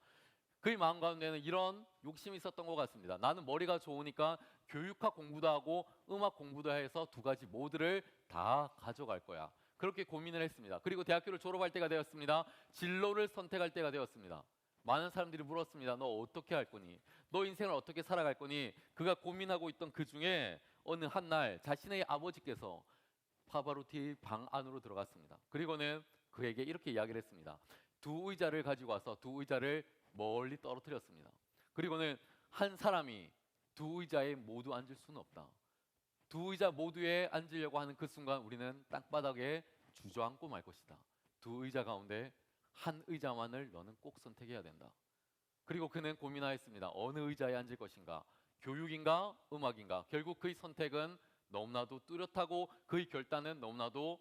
그의 마음 가운데는 이런 욕심이 있었던 것 같습니다. 나는 머리가 좋으니까 교육학 공부도 하고 음악 공부도 해서 두 가지 모두를 다 가져갈 거야. 그렇게 고민을 했습니다. 그리고 대학교를 졸업할 때가 되었습니다. 진로를 선택할 때가 되었습니다. 많은 사람들이 물었습니다. 너 어떻게 할 거니? 너 인생을 어떻게 살아갈 거니? 그가 고민하고 있던 그 중에 어느 한 날 자신의 아버지께서 파바로티 방 안으로 들어갔습니다. 그리고는 그에게 이렇게 이야기를 했습니다. 두 의자를 가지고 와서 두 의자를 멀리 떨어뜨렸습니다. 그리고는 한 사람이 두 의자에 모두 앉을 수는 없다. 두 의자 모두에 앉으려고 하는 그 순간 우리는 땅바닥에 주저앉고 말 것이다. 두 의자 가운데 한 의자만을 너는 꼭 선택해야 된다. 그리고 그는 고민하였습니다. 어느 의자에 앉을 것인가? 교육인가? 음악인가? 결국 그의 선택은 너무나도 뚜렷하고 그의 결단은 너무나도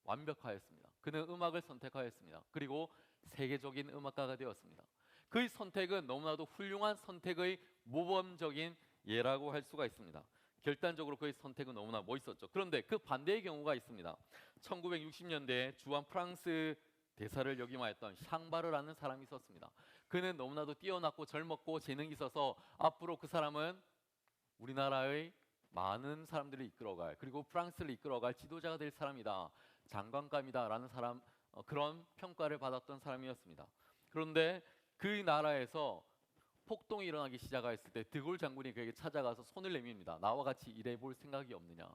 완벽하였습니다. 그는 음악을 선택하였습니다. 그리고 세계적인 음악가가 되었습니다. 그의 선택은 너무나도 훌륭한 선택의 모범적인 예라고 할 수가 있습니다. 결단적으로 그의 선택은 너무나 멋있었죠. 그런데 그 반대의 경우가 있습니다. 1960년대에 주한 프랑스 대사를 역임하였던 샹바르라는 사람이 있었습니다. 그는 너무나도 뛰어났고 젊었고 재능이 있어서 앞으로 그 사람은 우리나라의 많은 사람들을 이끌어갈, 그리고 프랑스를 이끌어갈 지도자가 될 사람이다, 장관감이다라는 사람, 그런 평가를 받았던 사람이었습니다. 그런데 그 나라에서 폭동이 일어나기 시작했을 때 드골 장군이 그에게 찾아가서 손을 내밉니다. 나와 같이 일해볼 생각이 없느냐.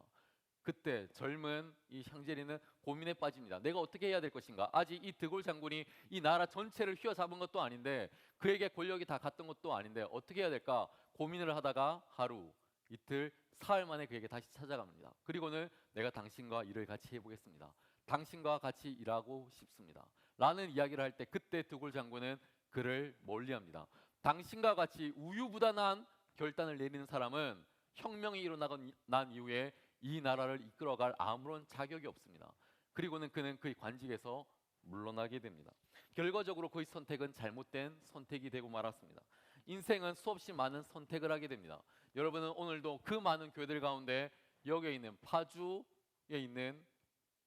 그때 젊은 이 샹제리는 고민에 빠집니다. 내가 어떻게 해야 될 것인가? 아직 이 드골 장군이 이 나라 전체를 휘어잡은 것도 아닌데, 그에게 권력이 다 갔던 것도 아닌데 어떻게 해야 될까 고민을 하다가 하루, 이틀, 사흘 만에 그에게 다시 찾아갑니다. 그리고는 내가 당신과 일을 같이 해보겠습니다. 당신과 같이 일하고 싶습니다. 라는 이야기를 할 때 그때 드골 장군은 그를 멀리합니다. 당신과 같이 우유부단한 결단을 내리는 사람은 혁명이 일어나고 난 이후에 이 나라를 이끌어갈 아무런 자격이 없습니다. 그리고는 그는 그의 관직에서 물러나게 됩니다. 결과적으로 그의 선택은 잘못된 선택이 되고 말았습니다. 인생은 수없이 많은 선택을 하게 됩니다. 여러분은 오늘도 그 많은 교회들 가운데 여기에 있는 파주에 있는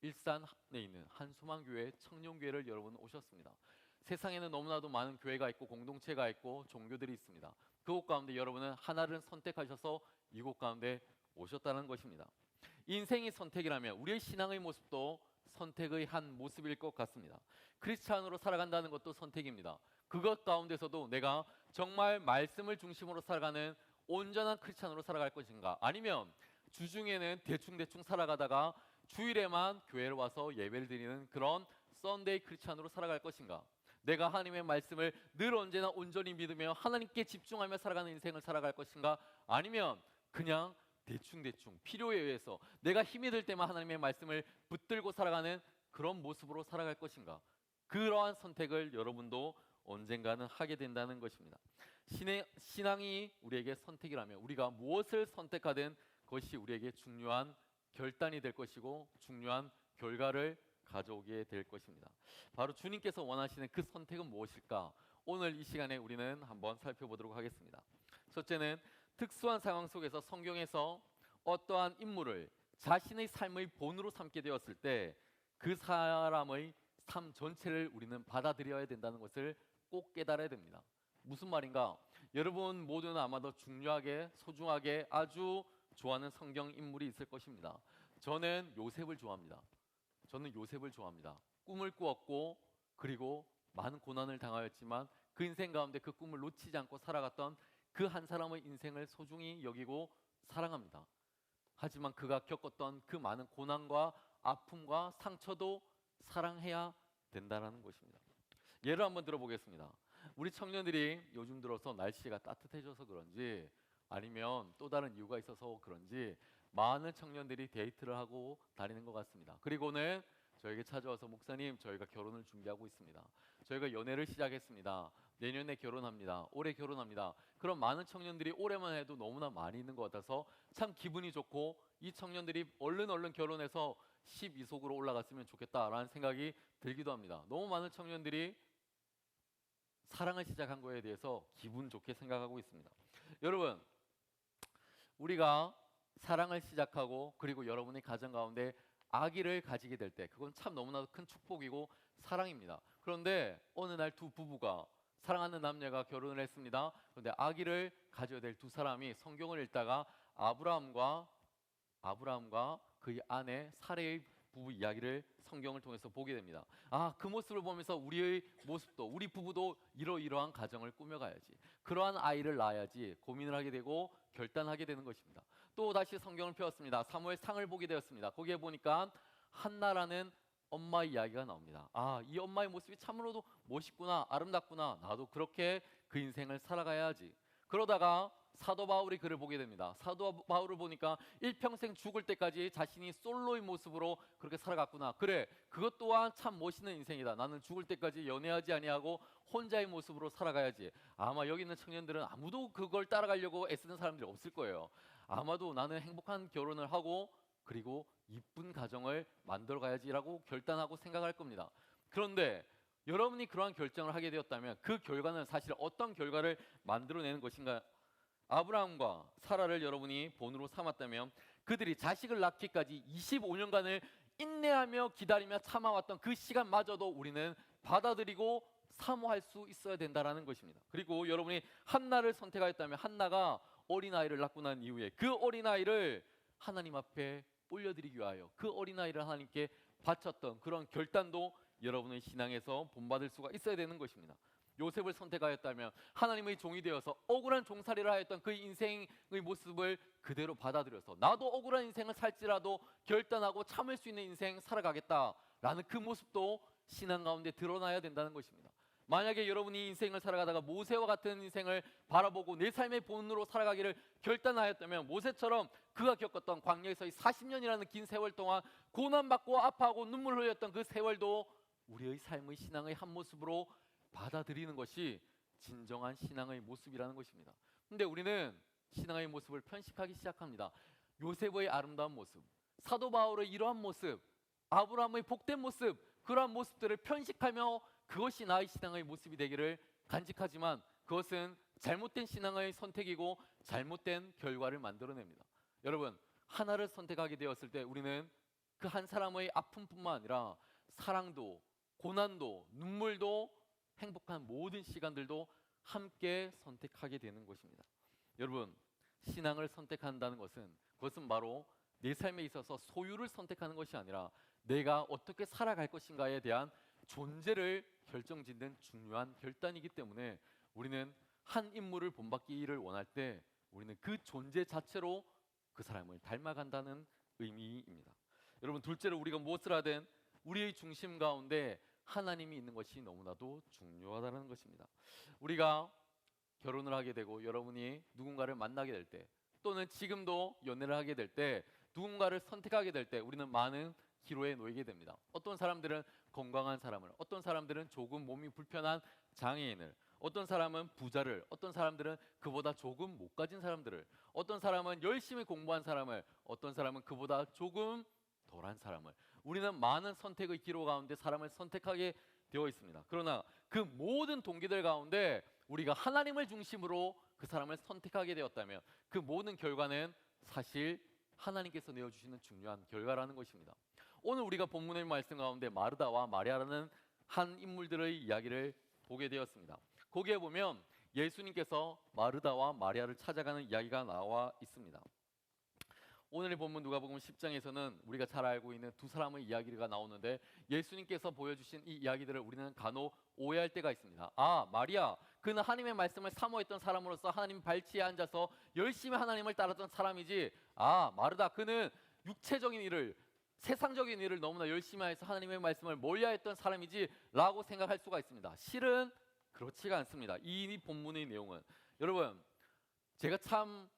일산에 있는 한수만교회 청년교회를 여러분 오셨습니다. 세상에는 너무나도 많은 교회가 있고 공동체가 있고 종교들이 있습니다. 그곳 가운데 여러분은 하나를 선택하셔서 이곳 가운데 오셨다는 것입니다. 인생이 선택이라면 우리의 신앙의 모습도 선택의 한 모습일 것 같습니다. 크리스찬으로 살아간다는 것도 선택입니다. 그것 가운데서도 내가 정말 말씀을 중심으로 살아가는 온전한 크리스찬으로 살아갈 것인가, 아니면 주중에는 대충 살아가다가 주일에만 교회를 와서 예배를 드리는 그런 썬데이 크리스찬으로 살아갈 것인가, 내가 하나님의 말씀을 늘 언제나 온전히 믿으며 하나님께 집중하며 살아가는 인생을 살아갈 것인가, 아니면 그냥 대충 필요에 의해서 내가 힘이 들 때만 하나님의 말씀을 붙들고 살아가는 그런 모습으로 살아갈 것인가, 그러한 선택을 여러분도 언젠가는 하게 된다는 것입니다. 신앙이 우리에게 선택이라면 우리가 무엇을 선택하든 그것이 우리에게 중요한 결단이 될 것이고 중요한 결과를 가져오게 될 것입니다. 바로 주님께서 원하시는 그 선택은 무엇일까? 오늘 이 시간에 우리는 한번 살펴보도록 하겠습니다. 첫째는 특수한 상황 속에서 성경에서 어떠한 인물을 자신의 삶의 본으로 삼게 되었을 때 그 사람의 삶 전체를 우리는 받아들여야 된다는 것을 꼭 깨달아야 됩니다. 무슨 말인가? 여러분 모두는 아마도 중요하게, 소중하게, 아주 좋아하는 성경 인물이 있을 것입니다. 저는 요셉을 좋아합니다. 꿈을 꾸었고 그리고 많은 고난을 당하였지만 그 인생 가운데 그 꿈을 놓치지 않고 살아갔던 그 한 사람의 인생을 소중히 여기고 사랑합니다. 하지만 그가 겪었던 그 많은 고난과 아픔과 상처도 사랑해야 된다는 것입니다. 예를 한번 들어보겠습니다. 우리 청년들이 요즘 들어서 날씨가 따뜻해져서 그런지 아니면 또 다른 이유가 있어서 그런지 많은 청년들이 데이트를 하고 다니는 것 같습니다. 그리고는 저에게 찾아와서 목사님, 저희가 결혼을 준비하고 있습니다. 저희가 연애를 시작했습니다. 내년에 결혼합니다. 올해 결혼합니다. 그런 많은 청년들이 올해만 해도 너무나 많이 있는 것 같아서 참 기분이 좋고, 이 청년들이 얼른 결혼해서 12속으로 올라갔으면 좋겠다라는 생각이 들기도 합니다. 너무 많은 청년들이 사랑을 시작한 거에 대해서 기분 좋게 생각하고 있습니다. 여러분, 우리가 사랑을 시작하고 그리고 여러분의 가정 가운데 아기를 가지게 될 때 그건 참 너무나도 큰 축복이고 사랑입니다. 그런데 어느 날 두 부부가, 사랑하는 남녀가 결혼을 했습니다. 그런데 아기를 가져야 될 두 사람이 성경을 읽다가 아브라함과 그의 아내 사레의 부부 이야기를 성경을 통해서 보게 됩니다. 그 모습을 보면서 우리의 모습도, 우리 부부도 이러이러한 가정을 꾸며가야지, 그러한 아이를 낳아야지 고민을 하게 되고 결단하게 되는 것입니다. 또 다시 성경을 펴었습니다. 사무엘상을 보게 되었습니다. 거기에 보니까 한나라는 엄마의 이야기가 나옵니다. 이 엄마의 모습이 참으로도 멋있구나, 아름답구나, 나도 그렇게 그 인생을 살아가야지. 그러다가 사도 바울이 글을 보게 됩니다. 사도 바울을 보니까 일평생 죽을 때까지 자신이 솔로의 모습으로 그렇게 살아갔구나. 그래, 그것 또한 참 멋있는 인생이다. 나는 죽을 때까지 연애하지 아니하고 혼자의 모습으로 살아가야지. 아마 여기 있는 청년들은 아무도 그걸 따라가려고 애쓰는 사람들이 없을 거예요. 아마도 나는 행복한 결혼을 하고 그리고 이쁜 가정을 만들어 가야지라고 결단하고 생각할 겁니다. 그런데 여러분이 그러한 결정을 하게 되었다면 그 결과는 사실 어떤 결과를 만들어내는 것인가? 아브라함과 사라를 여러분이 본으로 삼았다면 그들이 자식을 낳기까지 25년간을 인내하며 기다리며 참아왔던 그 시간마저도 우리는 받아들이고 사모할 수 있어야 된다라는 것입니다. 그리고 여러분이 한나를 선택하였다면 한나가 어린아이를 낳고 난 이후에 그 어린아이를 하나님 앞에 올려드리기 위하여 그 어린아이를 하나님께 바쳤던 그런 결단도 여러분의 신앙에서 본받을 수가 있어야 되는 것입니다. 요셉을 선택하였다면 하나님의 종이 되어서 억울한 종살이를 하였던 그 인생의 모습을 그대로 받아들여서 나도 억울한 인생을 살지라도 결단하고 참을 수 있는 인생 살아가겠다라는 그 모습도 신앙 가운데 드러나야 된다는 것입니다. 만약에 여러분이 인생을 살아가다가 모세와 같은 인생을 바라보고 내 삶의 본으로 살아가기를 결단하였다면 모세처럼 그가 겪었던 광야에서의 40년이라는 긴 세월 동안 고난받고 아파하고 눈물 흘렸던 그 세월도 우리의 삶의 신앙의 한 모습으로 받아들이는 것이 진정한 신앙의 모습이라는 것입니다. 근데 우리는 신앙의 모습을 편식하기 시작합니다. 요셉의 아름다운 모습, 사도 바울의 이러한 모습, 아브라함의 복된 모습, 그러한 모습들을 편식하며 그것이 나의 신앙의 모습이 되기를 간직하지만 그것은 잘못된 신앙의 선택이고 잘못된 결과를 만들어냅니다. 여러분, 하나를 선택하게 되었을 때 우리는 그 한 사람의 아픔뿐만 아니라 사랑도 고난도 눈물도 행복한 모든 시간들도 함께 선택하게 되는 것입니다. 여러분, 신앙을 선택한다는 그것은 바로 내 삶에 있어서 소유를 선택하는 것이 아니라 내가 어떻게 살아갈 것인가에 대한 존재를 결정짓는 중요한 결단이기 때문에 우리는 한 인물을 본받기를 원할 때 우리는 그 존재 자체로 그 사람을 닮아간다는 의미입니다. 여러분, 둘째로 우리가 무엇을 하든 우리의 중심 가운데 하나님이 있는 것이 너무나도 중요하다는 것입니다. 우리가 결혼을 하게 되고 여러분이 누군가를 만나게 될 때 또는 지금도 연애를 하게 될 때 누군가를 선택하게 될 때 우리는 많은 기로에 놓이게 됩니다. 어떤 사람들은 건강한 사람을, 어떤 사람들은 조금 몸이 불편한 장애인을, 어떤 사람은 부자를, 어떤 사람들은 그보다 조금 못 가진 사람들을, 어떤 사람은 열심히 공부한 사람을, 어떤 사람은 그보다 조금 덜한 사람을, 우리는 많은 선택의 기로 가운데 사람을 선택하게 되어 있습니다. 그러나 그 모든 동기들 가운데 우리가 하나님을 중심으로 그 사람을 선택하게 되었다면 그 모든 결과는 사실 하나님께서 내어주시는 중요한 결과라는 것입니다. 오늘 우리가 본문의 말씀 가운데 마르다와 마리아라는 한 인물들의 이야기를 보게 되었습니다. 거기에 보면 예수님께서 마르다와 마리아를 찾아가는 이야기가 나와 있습니다. 오늘의 본문 누가복음 10장에서는 우리가 잘 알고 있는 두 사람의 이야기가 나오는데 예수님께서 보여주신 이 이야기들을 우리는 간혹 오해할 때가 있습니다. 아, 마리아, 그는 하나님의 말씀을 사모했던 사람으로서 하나님 발치에 앉아서 열심히 하나님을 따랐던 사람이지, 아, 마르다, 그는 육체적인 일을, 세상적인 일을 너무나 열심히 해서 하나님의 말씀을 몰려했던 사람이지 라고 생각할 수가 있습니다. 실은 그렇지가 않습니다. 이 본문의 내용은, 여러분, 제가 참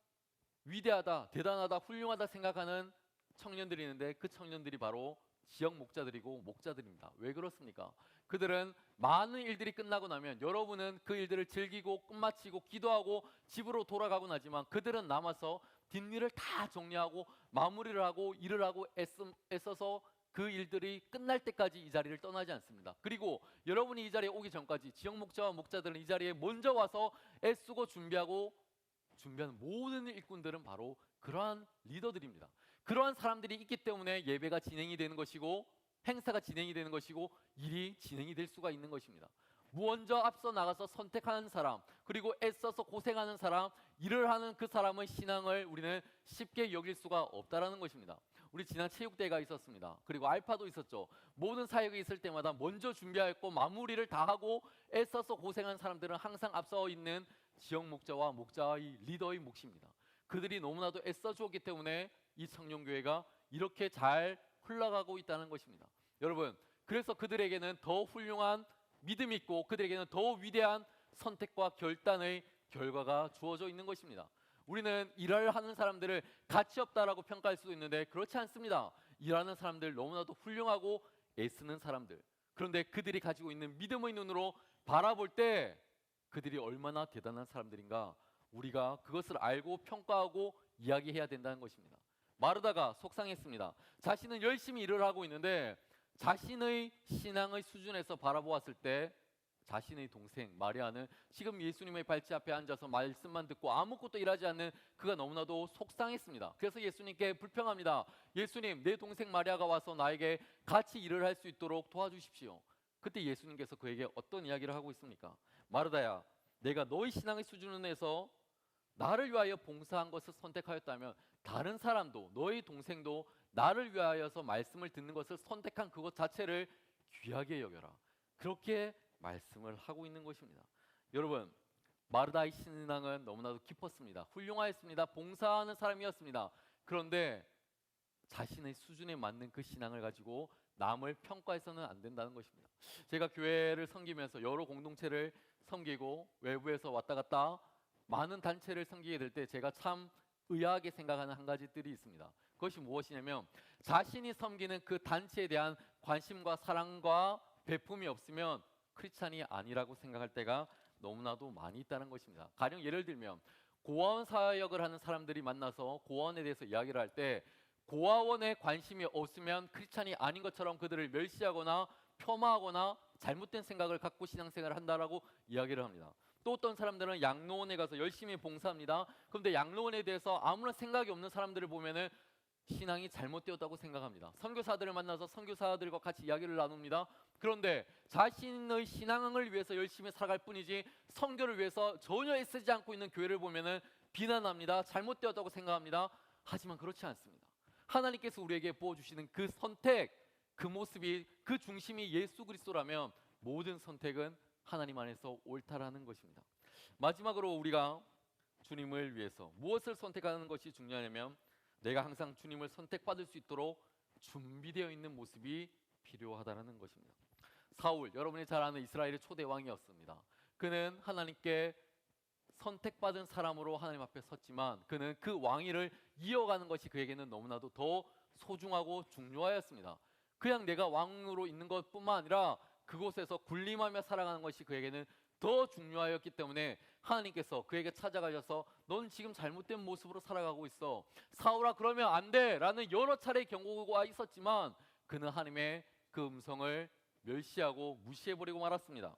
위대하다, 대단하다, 훌륭하다 생각하는 청년들이 있는데 그 청년들이 바로 지역 목자들이고 목자들입니다. 왜 그렇습니까? 그들은 많은 일들이 끝나고 나면 여러분은 그 일들을 즐기고 끝마치고 기도하고 집으로 돌아가고 나지만 그들은 남아서 뒷일을 다 정리하고 마무리를 하고 일을 하고 애써서 그 일들이 끝날 때까지 이 자리를 떠나지 않습니다. 그리고 여러분이 이 자리에 오기 전까지 지역 목자와 목자들은 이 자리에 먼저 와서 애쓰고 준비하는 모든 일꾼들은 바로 그러한 리더들입니다. 그러한 사람들이 있기 때문에 예배가 진행이 되는 것이고 행사가 진행이 되는 것이고 일이 진행이 될 수가 있는 것입니다. 먼저 앞서 나가서 선택하는 사람, 그리고 애써서 고생하는 사람, 일을 하는 그 사람의 신앙을 우리는 쉽게 여길 수가 없다라는 것입니다. 우리 지난 체육대회가 있었습니다. 그리고 알파도 있었죠. 모든 사역이 있을 때마다 먼저 준비하였고 마무리를 다 하고 애써서 고생한 사람들은 항상 앞서 있는 지역 목자와 목자의 리더의 몫입니다. 그들이 너무나도 애써주었기 때문에 이 청년교회가 이렇게 잘 흘러가고 있다는 것입니다. 여러분, 그래서 그들에게는 더 훌륭한 믿음이 있고 그들에게는 더 위대한 선택과 결단의 결과가 주어져 있는 것입니다. 우리는 일을 하는 사람들을 가치 없다라고 평가할 수도 있는데 그렇지 않습니다. 일하는 사람들 너무나도 훌륭하고 애쓰는 사람들, 그런데 그들이 가지고 있는 믿음의 눈으로 바라볼 때 그들이 얼마나 대단한 사람들인가 우리가 그것을 알고 평가하고 이야기해야 된다는 것입니다. 마르다가 속상했습니다. 자신은 열심히 일을 하고 있는데 자신의 신앙의 수준에서 바라보았을 때 자신의 동생 마리아는 지금 예수님의 발치 앞에 앉아서 말씀만 듣고 아무것도 일하지 않는 그가 너무나도 속상했습니다. 그래서 예수님께 불평합니다. 예수님, 내 동생 마리아가 와서 나에게 같이 일을 할 수 있도록 도와주십시오. 그때 예수님께서 그에게 어떤 이야기를 하고 있습니까? 마르다야, 내가 너의 신앙의 수준에서 나를 위하여 봉사한 것을 선택하였다면 다른 사람도 너의 동생도 나를 위하여서 말씀을 듣는 것을 선택한 그것 자체를 귀하게 여겨라. 그렇게 말씀을 하고 있는 것입니다. 여러분, 마르다의 신앙은 너무나도 깊었습니다. 훌륭하였습니다. 봉사하는 사람이었습니다. 그런데 자신의 수준에 맞는 그 신앙을 가지고 남을 평가해서는 안 된다는 것입니다. 제가 교회를 섬기면서 여러 공동체를 섬기고 외부에서 왔다 갔다 많은 단체를 섬기게 될 때 제가 참 의아하게 생각하는 한 가지들이 있습니다. 그것이 무엇이냐면 자신이 섬기는 그 단체에 대한 관심과 사랑과 베품이 없으면 크리스찬이 아니라고 생각할 때가 너무나도 많이 있다는 것입니다. 가령 예를 들면 고아원 사역을 하는 사람들이 만나서 고아원에 대해서 이야기를 할 때 고아원에 관심이 없으면 크리스찬이 아닌 것처럼 그들을 멸시하거나 폄하하거나 잘못된 생각을 갖고 신앙생활을 한다라고 이야기를 합니다. 또 어떤 사람들은 양로원에 가서 열심히 봉사합니다. 그런데 양로원에 대해서 아무런 생각이 없는 사람들을 보면은 신앙이 잘못되었다고 생각합니다. 선교사들을 만나서 선교사들과 같이 이야기를 나눕니다. 그런데 자신의 신앙을 위해서 열심히 살아갈 뿐이지 선교를 위해서 전혀 애쓰지 않고 있는 교회를 보면은 비난합니다. 잘못되었다고 생각합니다. 하지만 그렇지 않습니다. 하나님께서 우리에게 부어주시는 그 선택, 그 모습이, 그 중심이 예수 그리스도라면 모든 선택은 하나님 안에서 옳다라는 것입니다. 마지막으로 우리가 주님을 위해서 무엇을 선택하는 것이 중요하냐면 내가 항상 주님을 선택받을 수 있도록 준비되어 있는 모습이 필요하다는 것입니다. 사울, 여러분이 잘 아는 이스라엘의 초대 왕이었습니다. 그는 하나님께 선택받은 사람으로 하나님 앞에 섰지만 그는 그 왕위를 이어가는 것이 그에게는 너무나도 더 소중하고 중요하였습니다. 그냥 내가 왕으로 있는 것뿐만 아니라 그곳에서 군림하며 살아가는 것이 그에게는 더 중요하였기 때문에 하나님께서 그에게 찾아가셔서 넌 지금 잘못된 모습으로 살아가고 있어. 사울아, 그러면 안 돼 라는 여러 차례 경고가 있었지만 그는 하나님의 그 음성을 멸시하고 무시해버리고 말았습니다.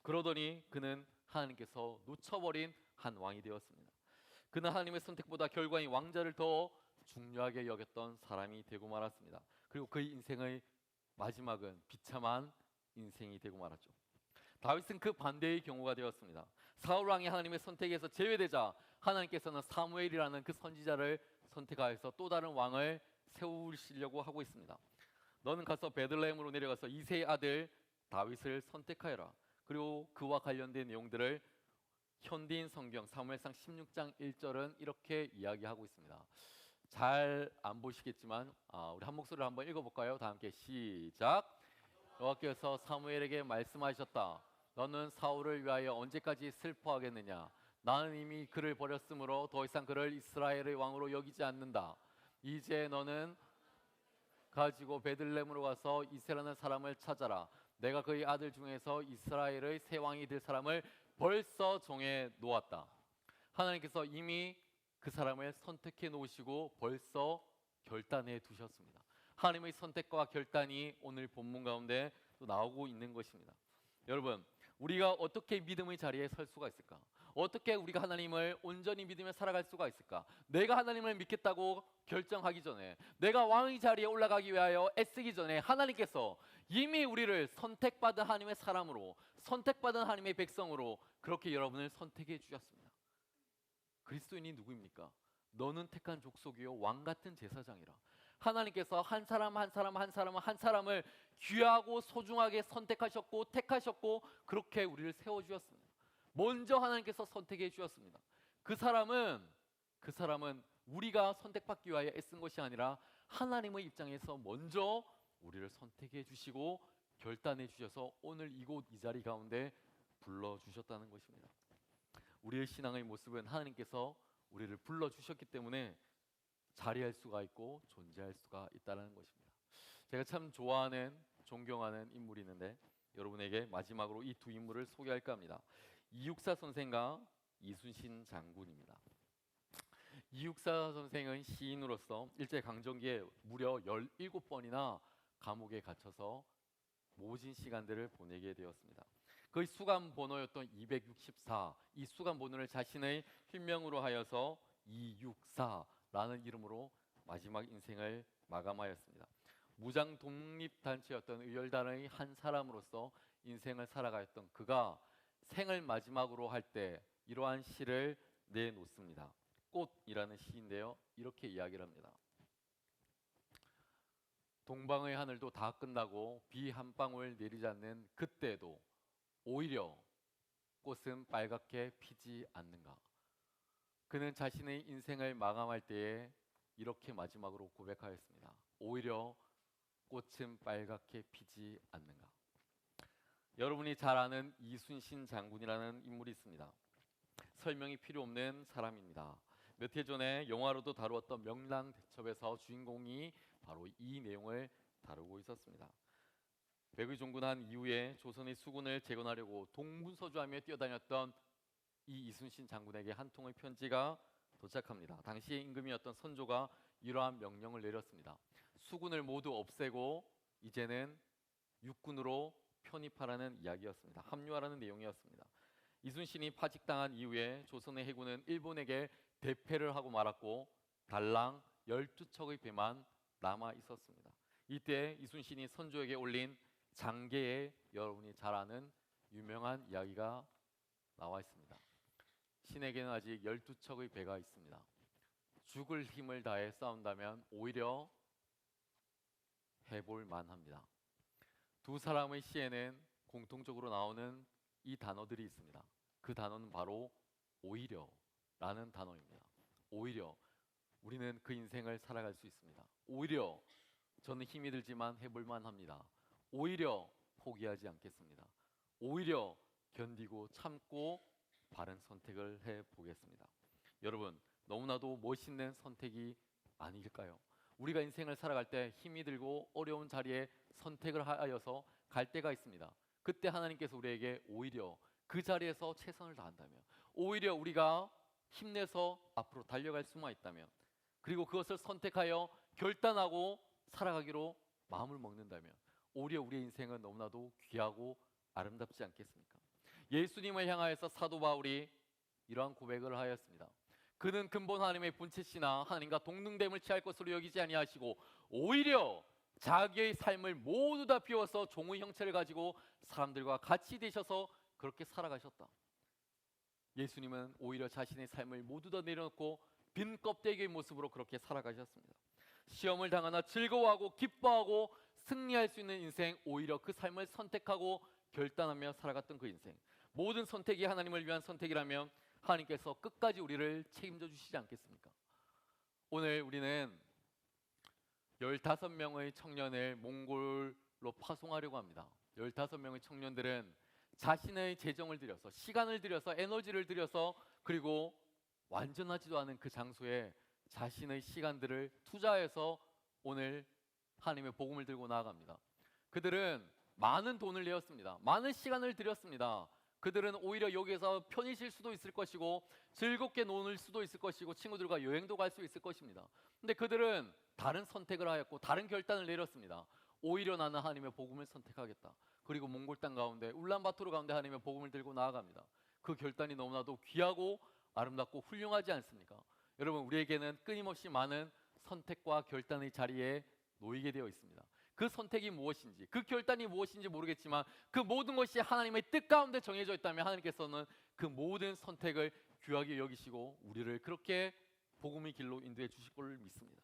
그러더니 그는 하나님께서 놓쳐버린 한 왕이 되었습니다. 그는 하나님의 선택보다 결과인 왕자를 더 중요하게 여겼던 사람이 되고 말았습니다. 그리고 그의 인생의 마지막은 비참한 인생이 되고 말았죠. 다윗은 그 반대의 경우가 되었습니다. 사울 왕이 하나님의 선택에서 제외되자 하나님께서는 사무엘이라는 그 선지자를 선택하여서 또 다른 왕을 세우시려고 하고 있습니다. 너는 가서 베들레헴으로 내려가서 이새의 아들 다윗을 선택하여라. 그리고 그와 관련된 내용들을 현대인 성경 사무엘상 16장 1절은 이렇게 이야기하고 있습니다. 잘 안 보시겠지만 우리 한 목소리로 한번 읽어볼까요? 다 함께 시작. 여호와께서 사무엘에게 말씀하셨다. 너는 사울을 위하여 언제까지 슬퍼하겠느냐? 나는 이미 그를 버렸으므로 더 이상 그를 이스라엘의 왕으로 여기지 않는다. 이제 너는 가지고 베들레헴으로 가서 이세라는 사람을 찾아라. 내가 그의 아들 중에서 이스라엘의 새 왕이 될 사람을 벌써 정해 놓았다. 하나님께서 이미 그 사람을 선택해 놓으시고 벌써 결단해 두셨습니다. 하나님의 선택과 결단이 오늘 본문 가운데 또 나오고 있는 것입니다. 여러분, 우리가 어떻게 믿음의 자리에 설 수가 있을까? 어떻게 우리가 하나님을 온전히 믿으며 살아갈 수가 있을까? 내가 하나님을 믿겠다고 결정하기 전에, 내가 왕의 자리에 올라가기 위하여 애쓰기 전에 하나님께서 이미 우리를 선택받은 하나님의 사람으로, 선택받은 하나님의 백성으로 그렇게 여러분을 선택해 주셨습니다. 그리스도인이 누구입니까? 너는 택한 족속이요 왕 같은 제사장이라. 하나님께서 한 사람을 귀하고 소중하게 선택하셨고 택하셨고 그렇게 우리를 세워주셨습니다. 먼저 하나님께서 선택해 주셨습니다. 그 사람은 우리가 선택받기 위하여 애쓴 것이 아니라 하나님의 입장에서 먼저 우리를 선택해 주시고 결단해 주셔서 오늘 이곳 이 자리 가운데 불러주셨다는 것입니다. 우리의 신앙의 모습은 하나님께서 우리를 불러주셨기 때문에 자리할 수가 있고 존재할 수가 있다는 것입니다. 제가 참 좋아하는 존경하는 인물이 있는데 여러분에게 마지막으로 이 두 인물을 소개할까 합니다. 이육사 선생과 이순신 장군입니다. 이육사 선생은 시인으로서 일제강점기에 무려 17번이나 감옥에 갇혀서 모진 시간들을 보내게 되었습니다. 그 수감 번호였던 264, 이 수감 번호를 자신의 필명으로 하여서 264라는 이름으로 마지막 인생을 마감하였습니다. 무장 독립단체였던 의열단의 한 사람으로서 인생을 살아가였던 그가 생을 마지막으로 할 때 이러한 시를 내놓습니다. 꽃이라는 시인데요, 이렇게 이야기를 합니다. 동방의 하늘도 다 끝나고 비 한 방울 내리지 않는 그때도 오히려 꽃은 빨갛게 피지 않는가. 그는 자신의 인생을 마감할 때에 이렇게 마지막으로 고백하였습니다. 오히려 꽃은 빨갛게 피지 않는가. 여러분이 잘 아는 이순신 장군이라는 인물이 있습니다. 설명이 필요 없는 사람입니다. 몇 해 전에 영화로도 다루었던 명랑대첩에서 주인공이 바로 이 내용을 다루고 있었습니다. 백의 종군한 이후에 조선의 수군을 재건하려고 동분서주하며 뛰어다녔던 이 이순신 장군에게 한 통의 편지가 도착합니다. 당시의 임금이었던 선조가 이러한 명령을 내렸습니다. 수군을 모두 없애고 이제는 육군으로 편입하라는 이야기였습니다. 합류하라는 내용이었습니다. 이순신이 파직당한 이후에 조선의 해군은 일본에게 대패를 하고 말았고 달랑 12척의 배만 남아 있었습니다. 이때 이순신이 선조에게 올린 장계에 여러분이 잘 아는 유명한 이야기가 나와 있습니다. 신에게는 아직 12척의 배가 있습니다. 죽을 힘을 다해 싸운다면 오히려 해볼 만합니다. 두 사람의 시에는 공통적으로 나오는 이 단어들이 있습니다. 그 단어는 바로 오히려라는 단어입니다. 오히려 우리는 그 인생을 살아갈 수 있습니다. 오히려 저는 힘이 들지만 해볼 만합니다. 오히려 포기하지 않겠습니다. 오히려 견디고 참고 바른 선택을 해보겠습니다. 여러분, 너무나도 멋있는 선택이 아닐까요? 우리가 인생을 살아갈 때 힘이 들고 어려운 자리에 선택을 하여서 갈 때가 있습니다. 그때 하나님께서 우리에게 오히려 그 자리에서 최선을 다한다면, 오히려 우리가 힘내서 앞으로 달려갈 수만 있다면, 그리고 그것을 선택하여 결단하고 살아가기로 마음을 먹는다면 오히려 우리의 인생은 너무나도 귀하고 아름답지 않겠습니까? 예수님을 향하여서 사도 바울이 이러한 고백을 하였습니다. 그는 근본 하나님의 본체시나 하나님과 동등됨을 취할 것으로 여기지 아니하시고 오히려 자기의 삶을 모두 다 비워서 종의 형체를 가지고 사람들과 같이 되셔서 그렇게 살아가셨다. 예수님은 오히려 자신의 삶을 모두 다 내려놓고 빈 껍데기의 모습으로 그렇게 살아가셨습니다. 시험을 당하나 즐거워하고 기뻐하고 승리할 수 있는 인생, 오히려 그 삶을 선택하고 결단하며 살아갔던 그 인생, 모든 선택이 하나님을 위한 선택이라면 하나님께서 끝까지 우리를 책임져 주시지 않겠습니까? 오늘 우리는 15명의 청년을 몽골로 파송하려고 합니다. 15명의 청년들은 자신의 재정을 들여서, 시간을 들여서, 에너지를 들여서, 그리고 완전하지도 않은 그 장소에 자신의 시간들을 투자해서 오늘 하나님의 복음을 들고 나아갑니다. 그들은 많은 돈을 내었습니다. 많은 시간을 들였습니다. 그들은 오히려 여기에서 편히 쉴 수도 있을 것이고 즐겁게 노는 수도 있을 것이고 친구들과 여행도 갈 수 있을 것입니다. 근데 그들은 다른 선택을 하였고 다른 결단을 내렸습니다. 오히려 나는 하나님의 복음을 선택하겠다. 그리고 몽골 땅 가운데 울란바토르 가운데 하나님의 복음을 들고 나아갑니다. 그 결단이 너무나도 귀하고 아름답고 훌륭하지 않습니까? 여러분, 우리에게는 끊임없이 많은 선택과 결단의 자리에 놓이게 되어 있습니다. 그 선택이 무엇인지, 그 결단이 무엇인지 모르겠지만 그 모든 것이 하나님의 뜻 가운데 정해져 있다면 하나님께서는 그 모든 선택을 귀하게 여기시고 우리를 그렇게 복음의 길로 인도해 주실 걸 믿습니다.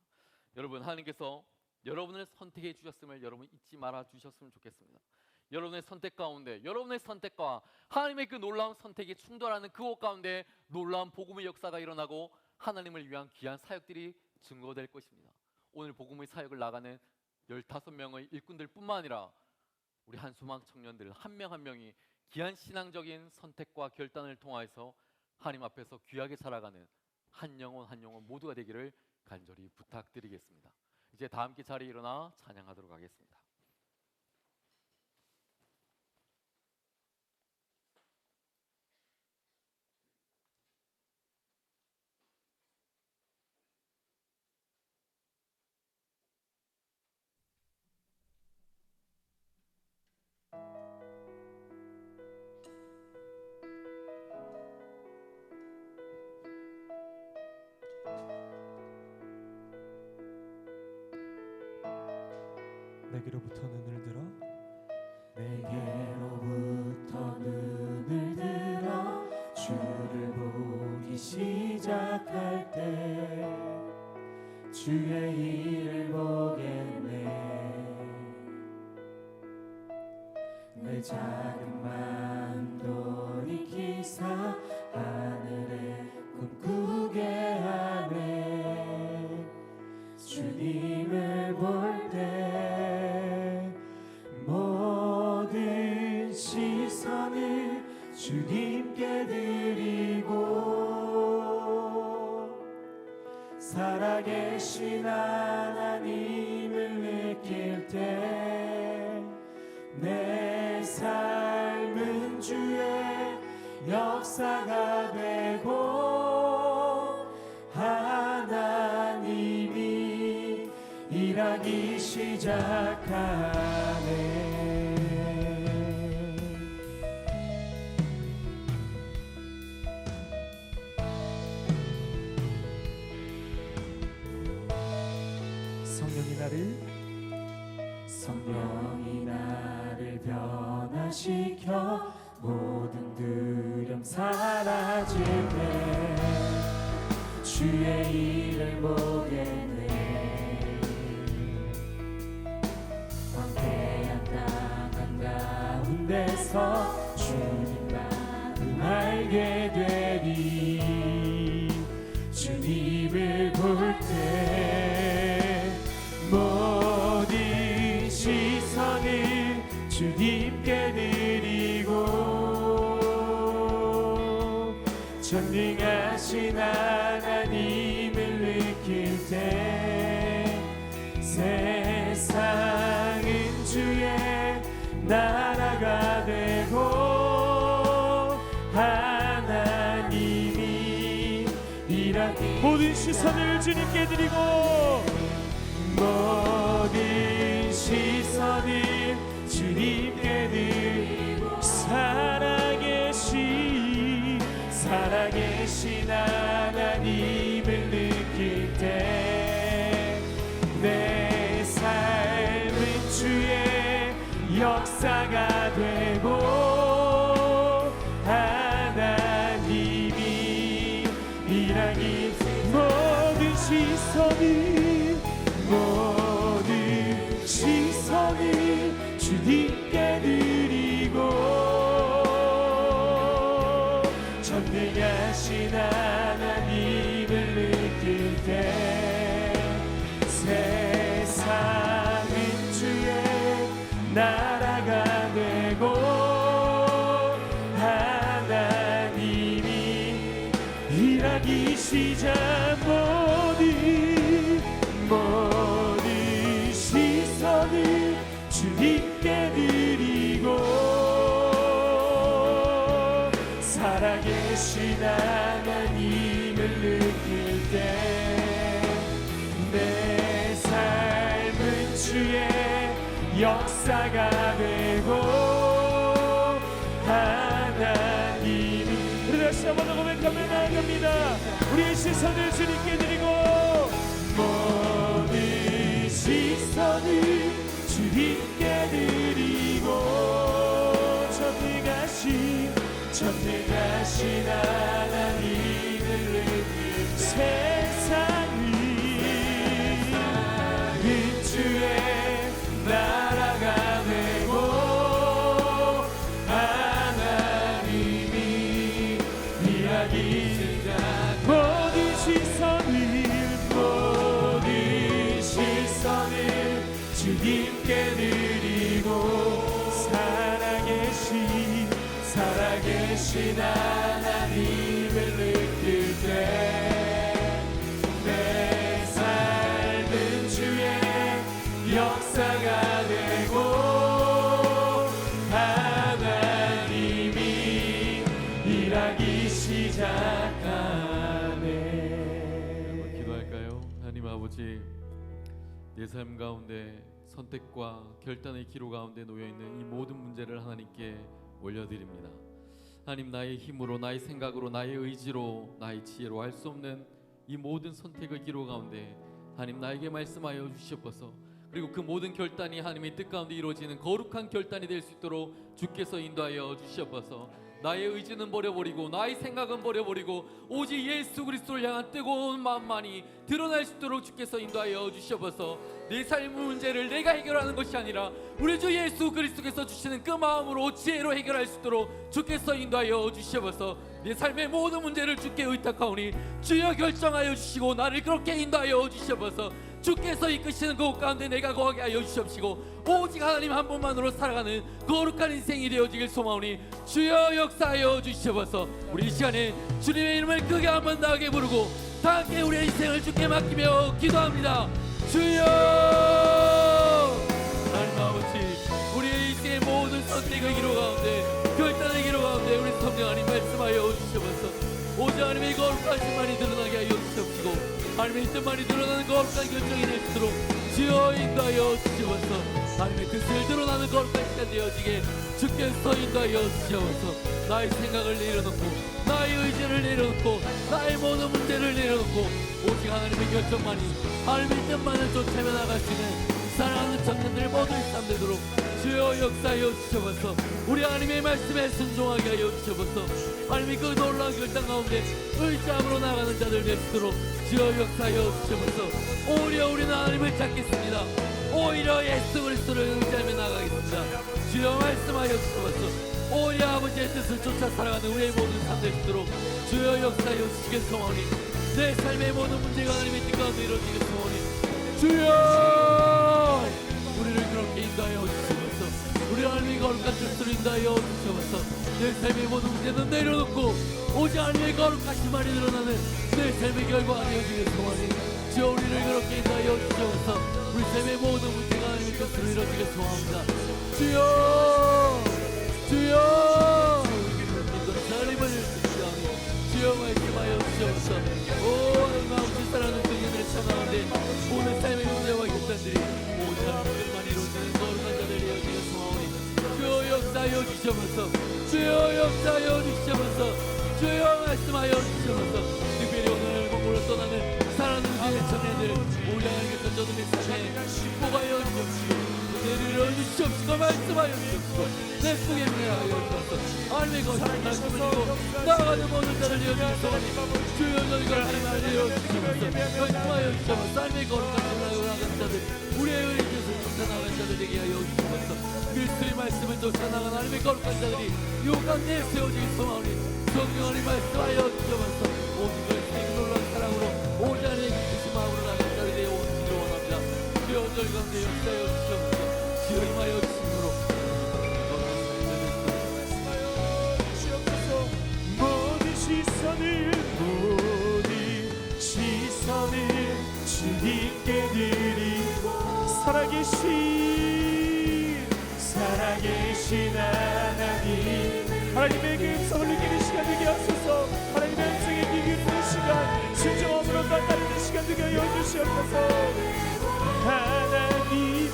여러분, 하나님께서 여러분을 선택해 주셨음을 여러분 잊지 말아 주셨으면 좋겠습니다. 여러분의 선택 가운데, 여러분의 선택과 하나님의 그 놀라운 선택이 충돌하는 그곳 가운데 놀라운 복음의 역사가 일어나고 하나님을 위한 귀한 사역들이 증거될 것입니다. 오늘 복음의 사역을 나가는 15명의 일꾼들 뿐만 아니라 우리 한수막 청년들 한 명 한 명이 귀한 신앙적인 선택과 결단을 통하여서 하나님 앞에서 귀하게 살아가는 한 영혼 한 영혼 모두가 되기를 간절히 부탁드리겠습니다. 이제 다 함께 자리에 일어나 찬양하도록 하겠습니다. 내게로부터 눈을 들어 내게로부터 눈을 들어 주를 보기 시작할 때 주의 일을 보겠네. 내 작은 마음 돌이키사 하늘에 꿈꾸게 하네. 주님을 볼 때 모든 시선을 주님께 드리고 살아계신 하나님을 느낄 때 내 삶은 주의 역사가 되고 하나님이 일하기 시작하네. 성령이 나를 변화시켜 모든 두려움 사라질 때 주의 일을 보겠네. 황폐한 땅 한가운데서 주님 마음 알게 되리. 주님을 볼 때 모든 시선을 주님께 드리고 전능하신 하나님을 느낄 때 세상은 주의 나라가 되고 하나님이 일하기 모든 시선을 주님께 드리고 모든 시선을 주님께 드리고 살아계신 하나님을 느낄 때 내 삶은 주의 역사가 되고 하나님이 일하기 모든 시선을 주님께 드리고 전능하신 하나님을 느낄 때 세상은 주의 나라가 되고 하나님이 일하기 시작 모든 시선을 주님께 드리고 살아계신 하나님을 느낄 때 내 삶은 주의 역사가 되고 하나님이 우리 다시 한번 더 고백하며 나아갑니다. 우리의 시선을 주님께 드리고 모든 시선을 주님께 드리고 전능하신 하나님을 느낄 세상이 주의 나라가 되고 하나님이 일하기 모든 시선을 주님께 드리고 살아계신 하나님을 느낄 때 내 삶은 주의 역사가 되고 하나님이 일하기 시작하네. 기도할까요? 하나님 아버지, 내 삶 가운데 선택과 결단의 기로 가운데 놓여있는 이 모든 문제를 하나님께 올려드립니다. 하나님, 나의 힘으로, 나의 생각으로, 나의 의지로, 나의 지혜로 할 수 없는 이 모든 선택의 기로 가운데 하나님 나에게 말씀하여 주시옵소서. 그리고 그 모든 결단이 하나님의 뜻 가운데 이루어지는 거룩한 결단이 될 수 있도록 주께서 인도하여 주시옵소서. 나의 의지는 버려버리고 나의 생각은 버려버리고 오직 예수 그리스도를 향한 뜨거운 마음만이 드러날 수 있도록 주께서 인도하여 주시옵소서. 내 삶의 문제를 내가 해결하는 것이 아니라 우리 주 예수 그리스도께서 주시는 그 마음으로 지혜로 해결할 수 있도록 주께서 인도하여 주시옵소서. 내 삶의 모든 문제를 주께 의탁하오니 주여 결정하여 주시고 나를 그렇게 인도하여 주시옵소서. 주께서 이끄시는 그곳 가운데 내가 거하게 하여 주시옵시고 오직 하나님 한 분만으로 살아가는 거룩한 인생이 되어지길 소망하오니 주여 역사하여 주시옵소서. 우리 이 시간에 주님의 이름을 크게 한번 나게 부르고 다 함께 우리의 인생을 주께 맡기며 기도합니다. 주여 하나님 아버지, 우리의 인생의 모든 선택의 기로 가운데 결단의 기로 가운데 우리 성령 하나님 말씀하여 주시옵소서. 오직 하나님의 거룩하심만이 드러나게 하여 주시옵시고 하나님의 뜻만이 드러나는 거룩한 결정이 될 수 있도록 주여 인도하여 주시옵소서. 하나님의 뜻을 드러나는 거룩한 시간 되어지게 주께서 인도하여 주시옵소서. 나의 생각을 내려놓고 나의 의지를 내려놓고 나의 모든 문제를 내려놓고 오직 하나님의 결정만이 하나님의 뜻만을 쫓아며 나갈 수 있는 사랑하는 청년들 모두의 삶 되도록 주여 역사하여 주시옵소서. 우리 하나님의 말씀에 순종하게 하여 주시옵소서. 하나님의 그 놀라운 결단 가운데 의지함으로 나가는 자들 되시도록 주여 역사하여 주시옵소서. 오히려 우리는 하나님을 찾겠습니다. 오히려 예수 그리스도를 의지하며 나가겠습니다. 주여 말씀하여 주시옵소서. 오히려 아버지의 뜻을 쫓아 살아가는 우리의 모든 삶 되시도록 주여 역사하여 주시겠소마오니 내 삶의 모든 문제가 하나님의 뜻 가운데 이루어지겠소마오니 주여 우리를 그렇게 인도하여 주시옵소서. 우리 하나님의 거룩한 뜻을 인도하여 주시옵소서. 내 삶의 모든 문제는 내려놓고 오직 하나님의 거룩하심만이 드러나는 내 삶의 결과가 되어지겠소마오니 주여 우리를 그렇게 인도하여 주시옵소서. 우리 삶의 모든 문제가 하나님의 뜻으로 이루어지겠소마옵니다. 주여 주여 인도하신 하나님을 주시옵소서. 주여 말씀하여 주시옵소서. 오 하나님 아버지 사랑하는 성령들의 참나가운데 모든 삶의 문제와 결단들이 오직 하나님께만 이루어지는 거룩한 자들이 되어지게 소망하오니 주여 역사하여 주시옵소서. 주여 역사하여 주시옵소서. 주여 말씀하여 주시옵소서. 특별히 오늘 공부로 떠나는 사랑하는 주의 청년들 우리 하나님께서 저들의 삶에 축복하여 주시옵시고 내리려 주시옵시고 말씀하여 주시옵시고 내 속에 명하여 주옵소서. 하나님의 거룩한 말씀을 나아가는 모든 자를 이어주시옵소서. 주여 저희가 하나님 알려 주시옵소서. 말씀하여 주시옵소서. 하나님의 거룩한 말씀을 나가는 자들 우리의 의의 뜻을 쫓아나가는 자들 되게 하여 주시옵소서. 그리스도의 말씀을 쫓아나가는 하나님의 거룩한 자들이 요강 내에 세워지기 소망하오니 성령 하나님 말씀하여 주시옵소서. 오직 그리스도의 놀라운 사랑으로 오직 하나님의 깊으신 마음으로 나가는 자들이 되어 오시기를 원합니다. 주여 저희 가운데 역사하여 주시옵소서. 주여 임하여 주시므로 모든 시선을 주님께 드리고 살아계신 하나님의 그 음성을 느끼는 시간 되게 하소서. 하나님의 음성에 귀 기울이는 시간 순종함으로 따르는 시간 되게 하여 주시옵소서. 하나님이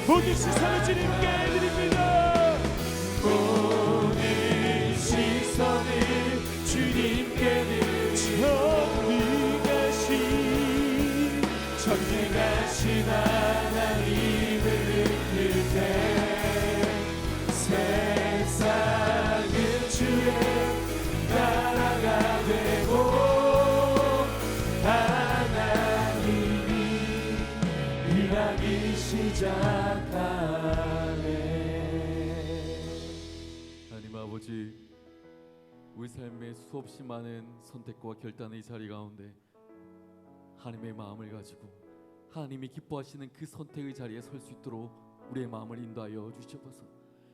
모든 시선을 주님께 드립니다. 모든 시선을 주님께 드립니다. 전능하신 하나님을 느낄 때 세상은 주의 나라가 되고 하나님이 일하기 시작하네. 하나님 아버지, 우리 삶에 수없이 많은 선택과 결단의 자리 가운데 하나님의 마음을 가지고 하나님이 기뻐하시는 그 선택의 자리에 설 수 있도록 우리의 마음을 인도하여 주시옵소서.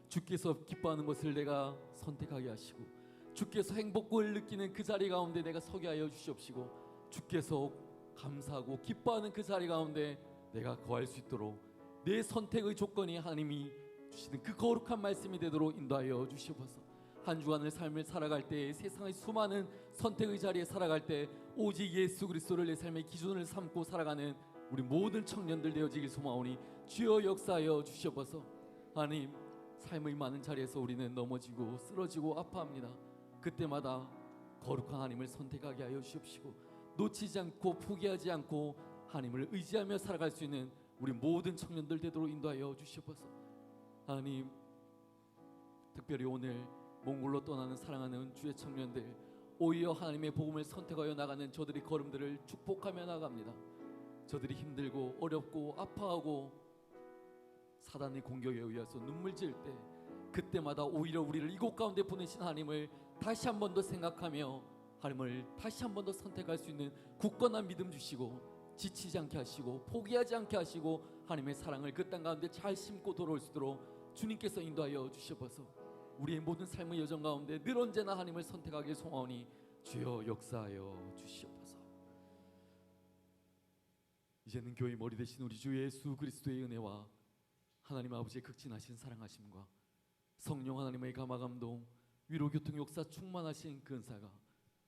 주께서 기뻐하는 것을 내가 선택하게 하시고 주께서 행복을 느끼는 그 자리 가운데 내가 서게 하여 주시옵시고 주께서 감사하고 기뻐하는 그 자리 가운데 내가 거할 수 있도록 내 선택의 조건이 하나님이 주시는 그 거룩한 말씀이 되도록 인도하여 주시옵소서. 한 주간의 삶을 살아갈 때 세상의 수많은 선택의 자리에 살아갈 때 오직 예수 그리스도를 내 삶의 기준을 삼고 살아가는 우리 모든 청년들 되어지길 소망하오니 주여 역사하여 주시옵소서. 하나님, 삶의 많은 자리에서 우리는 넘어지고 쓰러지고 아파합니다. 그때마다 거룩한 하나님을 선택하게 하여 주시옵시고 놓치지 않고 포기하지 않고 하나님을 의지하며 살아갈 수 있는 우리 모든 청년들 되도록 인도하여 주시옵소서. 하나님, 특별히 오늘 몽골로 떠나는 사랑하는 주의 청년들, 오히려 하나님의 복음을 선택하여 나가는 저들의 걸음들을 축복하며 나갑니다. 저들이 힘들고 어렵고 아파하고 사단의 공격에 의해서 눈물 지을 때, 그때마다 오히려 우리를 이곳 가운데 보내신 하나님을 다시 한 번 더 생각하며 하나님을 다시 한 번 더 선택할 수 있는 굳건한 믿음 주시고, 지치지 않게 하시고 포기하지 않게 하시고 하나님의 사랑을 그 땅 가운데 잘 심고 돌아올 수 있도록 주님께서 인도하여 주시옵소서. 우리의 모든 삶의 여정 가운데 늘 언제나 하나님을 선택하길 소망하오니 주여 역사하여 주시옵소서. 이제는 교회 머리 되신 우리 주 예수 그리스도의 은혜와 하나님 아버지의 극진하신 사랑하심과 성령 하나님의 감화감동, 위로 교통 역사 충만하신 그 은사가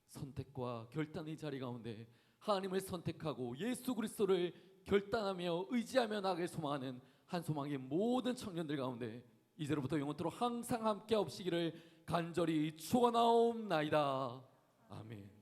선택과 결단의 자리 가운데 하나님을 선택하고 예수 그리스도를 결단하며 의지하며 나가길 소망하는 한 소망의 모든 청년들 가운데 이제로부터 영원토록 항상 함께 하옵시기를 간절히 축원하옵나이다. 아멘.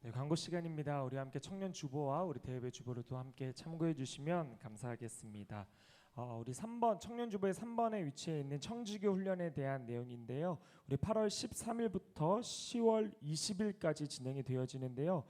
네, 광고 시간입니다. 우리 함께 청년 주보와 우리 대회배 주보를 또 함께 참고해 주시면 감사하겠습니다. 우리 3번 청년 주보의 3번에 위치해 있는 청지교 훈련에 대한 내용인데요. 우리 8월 13일부터 10월 20일까지 진행이 되어지는데요.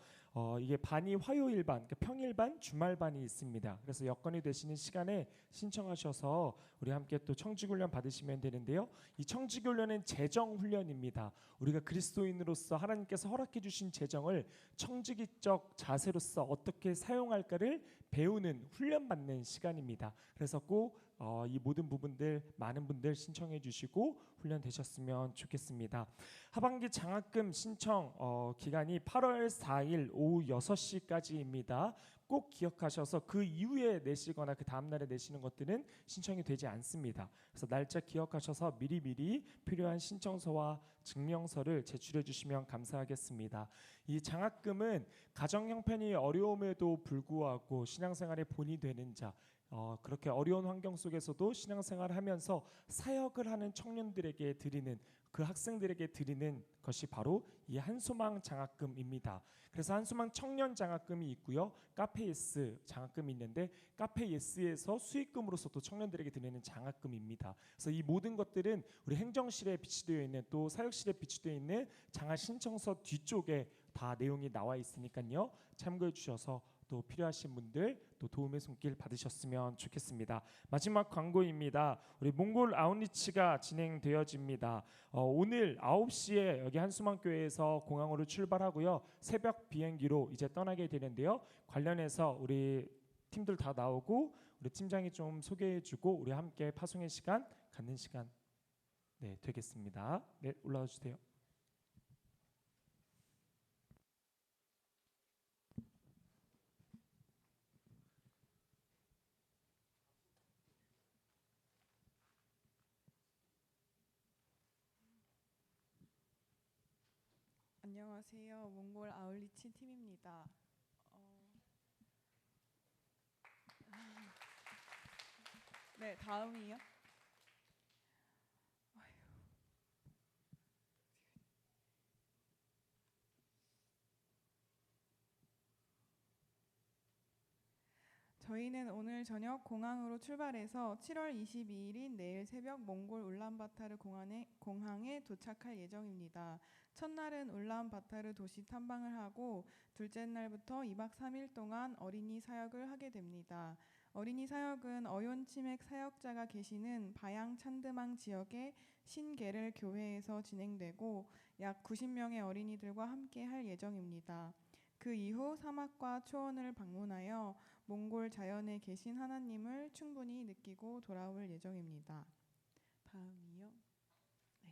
이게 반이 화요일반, 그러니까 평일반, 주말반이 있습니다. 그래서 여건이 되시는 시간에 신청하셔서 우리 함께 또 청지교훈련 받으시면 되는데요. 이 청지교훈련은 재정훈련입니다. 우리가 그리스도인으로서 하나님께서 허락해 주신 재정을 청지기적 자세로서 어떻게 사용할까를 배우는 훈련받는 시간입니다. 그래서 꼭 이 모든 부분들 많은 분들 신청해 주시고 훈련 되셨으면 좋겠습니다. 하반기 장학금 신청 기간이 8월 4일 오후 6시까지입니다. 꼭 기억하셔서 그 이후에 내시거나 그 다음 날에 내시는 것들은 신청이 되지 않습니다. 그래서 날짜 기억하셔서 미리미리 필요한 신청서와 증명서를 제출해 주시면 감사하겠습니다. 이 장학금은 가정 형편이 어려움에도 불구하고 신앙생활에 본이 되는 자, 그렇게 어려운 환경 속에서도 신앙생활을 하면서 사역을 하는 청년들에게 드리는, 그 학생들에게 드리는 것이 바로 이 한소망 장학금입니다. 그래서 한소망 청년 장학금이 있고요, 카페 예스 장학금이 있는데 카페 예스에서 수익금으로서 또 청년들에게 드리는 장학금입니다. 그래서 이 모든 것들은 우리 행정실에 비치되어 있는, 또 사역실에 비치되어 있는 장학 신청서 뒤쪽에 다 내용이 나와 있으니까요, 참고해 주셔서 또 필요하신 분들 또 도움의 손길 받으셨으면 좋겠습니다. 마지막 광고입니다. 우리 몽골 아웃리치가 진행되어집니다. 오늘 9시에 여기 한수망교회에서 공항으로 출발하고요, 새벽 비행기로 이제 떠나게 되는데요. 관련해서 우리 팀들 다 나오고 우리 팀장이 좀 소개해주고 우리 함께 파송의 시간 갖는 시간 되겠습니다. 네, 올라와 주세요. 안녕하세요. 몽골 아울리치 팀입니다. 네, 다음이요. 저희는 오늘 저녁 공항으로 출발해서 7월 22일인 내일 새벽 몽골 울란바타르 공항에 도착할 예정입니다. 첫날은 울란바타르 도시 탐방을 하고 둘째 날부터 2박 3일 동안 어린이 사역을 하게 됩니다. 어린이 사역은 어yon 치맥 사역자가 계시는 바양 찬드망 지역의 신게렐 교회에서 진행되고 약 90명의 어린이들과 함께 할 예정입니다. 그 이후 사막과 초원을 방문하여 몽골 자연에 계신 하나님을 충분히 느끼고 돌아올 예정입니다. 다음이요. 네.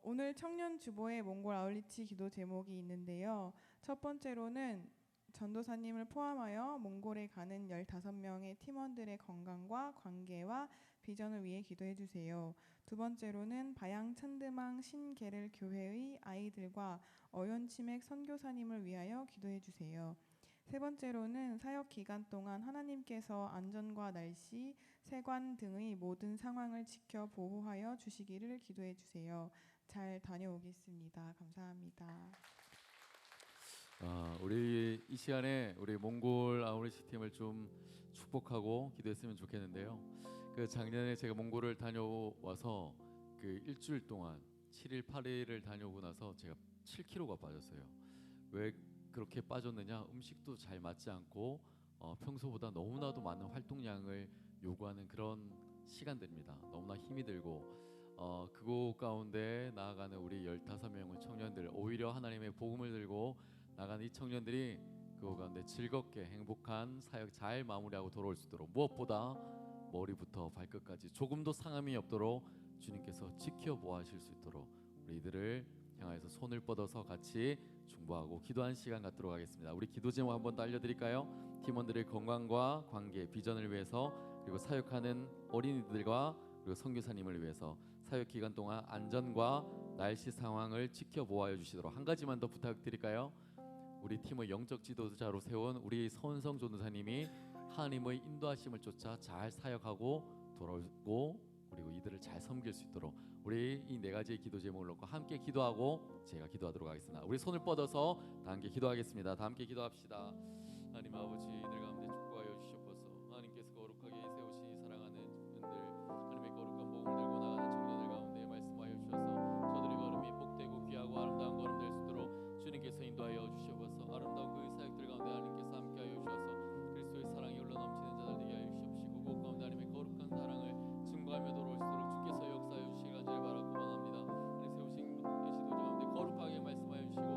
오늘 청년 주보에 몽골 아울리치 기도 제목이 있는데요. 첫 번째로는 전도사님을 포함하여 몽골에 가는 15명의 팀원들의 건강과 관계와 비전을 위해 기도해 주세요. 두 번째로는 바양 찬드망 신게렐 교회의 아이들과 어yon 치맥 선교사님을 위하여 기도해 주세요. 세 번째로는 사역 기간 동안 하나님께서 안전과 날씨, 세관 등의 모든 상황을 지켜 보호하여 주시기를 기도해 주세요. 잘 다녀오겠습니다. 감사합니다. 우리 이 시간에 우리 몽골 아우리시 팀을 좀 축복하고 기도했으면 좋겠는데요. 그 작년에 제가 몽골을 다녀와서 그 일주일 동안 7일 8일을 다녀오고 나서 제가 7kg가 빠졌어요. 왜 그렇게 빠졌느냐? 음식도 잘 맞지 않고 평소보다 너무나도 많은 활동량을 요구하는 그런 시간들입니다. 너무나 힘이 들고 그곳 가운데 나아가는 우리 15명의 청년들, 오히려 하나님의 복음을 들고 나가는 이 청년들이 그곳 가운데 즐겁게 행복한 사역 잘 마무리하고 돌아올 수 있도록, 무엇보다 머리부터 발끝까지 조금도 상함이 없도록 주님께서 지켜보아 하실 수 있도록 우리 이들을 향해서 손을 뻗어서 같이 중보하고 기도한 시간 갖도록 하겠습니다. 우리 기도 제목 한번 더 알려드릴까요? 팀원들의 건강과 관계, 비전을 위해서, 그리고 사역하는 어린이들과 그리고 선교사님을 위해서 사역 기간 동안 안전과 날씨 상황을 지켜보아 주시도록 한 가지만 더 부탁드릴까요? 우리 팀의 영적 지도자로 세운 우리 서은성 전도사님이 하나님의 인도하심을 쫓아 잘 사역하고 돌아오고 그리고 이들을 잘 섬길 수 있도록 우리 이 네 가지의 기도 제목을 놓고 함께 기도하고 제가 기도하도록 하겠습니다. 우리 손을 뻗어서 다 함께 기도하겠습니다. 다 함께 기도합시다. 하나님 아버지, 이들 가운데 축복하여 주시옵소서. 하나님께서 거룩하게 세우신 사랑하는 분들, 하나님의 거룩한 복음을 들고 나가는 청년들 가운데 말씀하여 주셔서 저들의 걸음이 복되고 귀하고 아름다운 걸음 될 수 있도록 주님께서 인도하여 주시옵소서. 아름다운 그 사역들 가운데 하나님께서 함께하여 주셔서 그리스도의 사랑이 흘러 넘치는 자들 되게 하여 주시옵시고 그 가운데 하나님의 거룩한 사랑을 증거하며 돌아올 수 있도록 주께서 역사하여 주시길 간절히 바라고 원합니다. 하나님 세우신 계시도자 가운데 거룩하게 말씀하여 주시고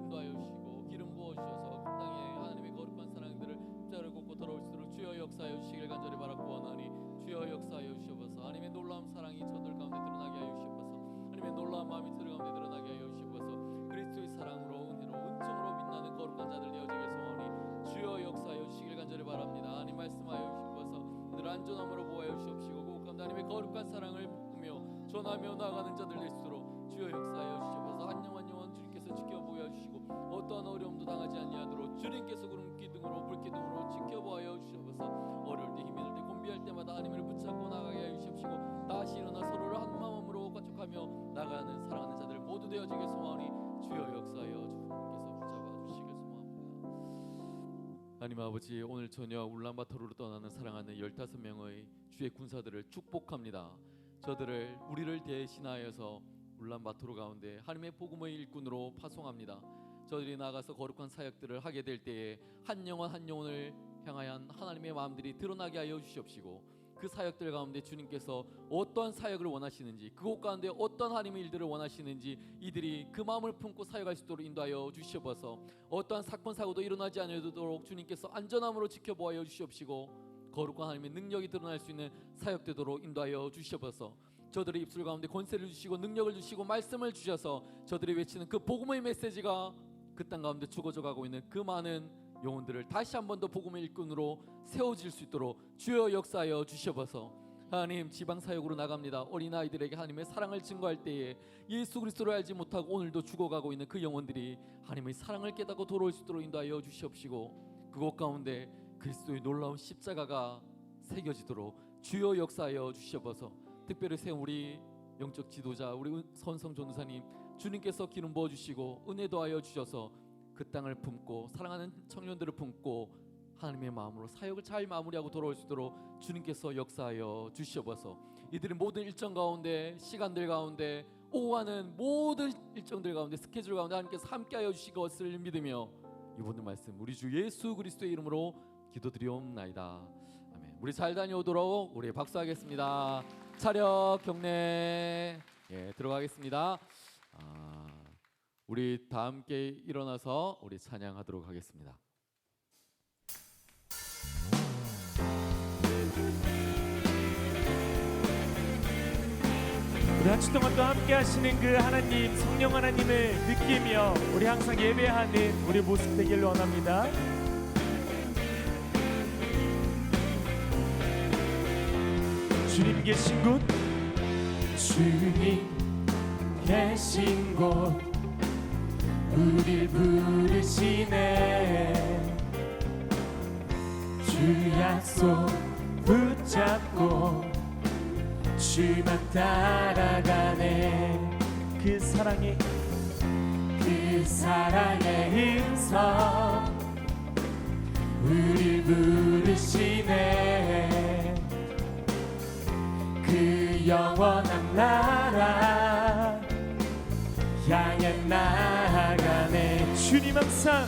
인도하여 주시고 기름 부어 주셔서 그 땅에 하나님의 거룩한 사랑들을 십자가를 걷고 돌아올 수 있도록 주여 역사하여 주시길 간절히 바라고 원하니 주여 역사하여 주시옵소서. 하나님의 놀라운 사랑이 저들 가운데 드러나게 하여 주시옵소서. 하나님의 놀라운 마음이 저들 가운데 드러나게 하여 주시옵소서. 그리스도의 사랑으로 은혜로 은총으로 빛나는 거룩한 자들 되어지게 소원하니 주여 역사하여 주시길 간절히 바랍니다. 하나님 말씀하여 주시옵소서. 이들 안전함으로 보호하여 주시옵시고 그 가운데 하나님의 거룩한 사랑을 품으며 전하며 나아가는 자들 될 수 있도록 주여 역사하여 주시옵소서. 한 영혼 영혼 주님께서 지켜보여 주시고 어떠한 어려움도 당하지 아니하도록 주님께서 구름 기둥으로 불 기둥으로 지켜보여 주시옵소서. 어려울 때 힘이 들 때 곤비할 때마다 하나님을 붙잡고 나가게 하여 주시옵시고 다시 일어나 서로를 한 마음으로 가족하며 나가는 사랑하는 자들 모두 되어지게 소원하니 주여 역사하여 주님께서 붙잡아 주시길 소망합니다. 하나님 아버지, 오늘 저녁 울란바토르로 떠나는 사랑하는 15명의 주의 군사들을 축복합니다. 저들을 우리를 대신하여서 울란바토르 가운데 하나님의 복음의 일꾼으로 파송합니다. 저들이 나가서 거룩한 사역들을 하게 될 때에 한 영혼 한 영혼을 향하여 하나님의 마음들이 드러나게 하여 주시옵시고 그 사역들 가운데 주님께서 어떠한 사역을 원하시는지, 그곳 가운데 어떠한 하나님의 일들을 원하시는지 이들이 그 마음을 품고 사역할 수 있도록 인도하여 주시옵소서. 어떠한 사건 사고도 일어나지 않도록 주님께서 안전함으로 지켜보아 주시옵시고 거룩한 하나님의 능력이 드러날 수 있는 사역되도록 인도하여 주시옵소서. 저들의 입술 가운데 권세를 주시고 능력을 주시고 말씀을 주셔서 저들이 외치는 그 복음의 메시지가 그 땅 가운데 죽어져 가고 있는 그 많은 영혼들을 다시 한 번 더 복음의 일꾼으로 세워질 수 있도록 주여 역사하여 주시옵소서. 하나님, 지방 사역으로 나갑니다. 어린아이들에게 하나님의 사랑을 증거할 때에 예수 그리스도를 알지 못하고 오늘도 죽어가고 있는 그 영혼들이 하나님의 사랑을 깨닫고 돌아올 수 있도록 인도하여 주시옵시고 그곳 가운데 그리스도의 놀라운 십자가가 새겨지도록 주여 역사하여 주시옵소서. 특별히 세운 우리 영적 지도자 우리 선성 전도사님, 주님께서 기름 부어주시고 은혜 더하여 주셔서 그 땅을 품고 사랑하는 청년들을 품고 하나님의 마음으로 사역을 잘 마무리하고 돌아올 수 있도록 주님께서 역사하여 주시옵소서. 이들의 모든 일정 가운데, 시간들 가운데, 오하는 모든 일정들 가운데, 스케줄 가운데 하나님께서 함께하여 주실 것을 믿으며 이 모든 말씀 우리 주 예수 그리스도의 이름으로 기도드리옵나이다. 아멘. 우리 잘 다녀오도록 우리 박수하겠습니다. 차렷 경례. 들어가겠습니다. 우리 다 함께 일어나서 우리 찬양하도록 하겠습니다. 우리 한 주 동안 또 함께 하시는 그 하나님, 성령 하나님을 느끼며 우리 항상 예배하는 우리 모습 되기를 원합니다. 주님 계신 곳, 주님 계신 곳 우릴 부르시네. 그 약속 붙잡고 주만 따라가네. 그 사랑의 음성 우릴 부르시네. 그 영원한 나라 향해 나아가네. 주님 항상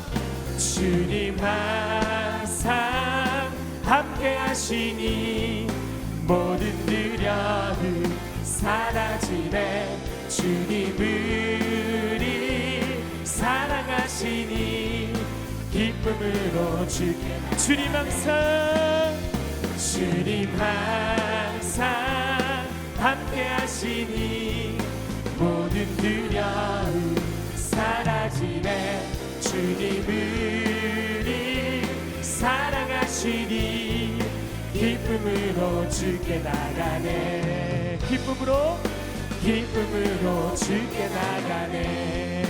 함께 하시니 모든 두려움 사라지네. 주님을 사랑하시니 기쁨으로 주께. 주님 항상 함께 하시니 모든 두려움 사라지네. 주님을 사랑하시니 기쁨으로 주께 나가네. 기쁨으로 주께 나가네.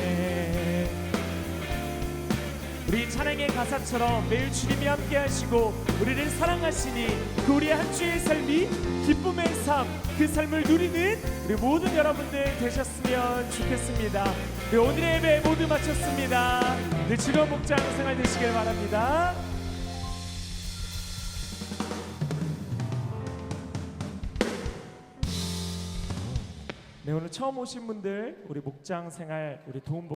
우리 찬양의 가사처럼 매일 주님이 함께 하시고 우리를 사랑하시니 그 우리 한 주의 삶이 기쁨의 삶, 그 삶을 누리는 우리 모든 여러분들 되셨으면 좋겠습니다. 네, 오늘의 예배 모두 마쳤습니다. 네, 즐거운 목장 생활 되시길 바랍니다. 네, 오늘 처음 오신 분들 우리 목장 생활 우리 도움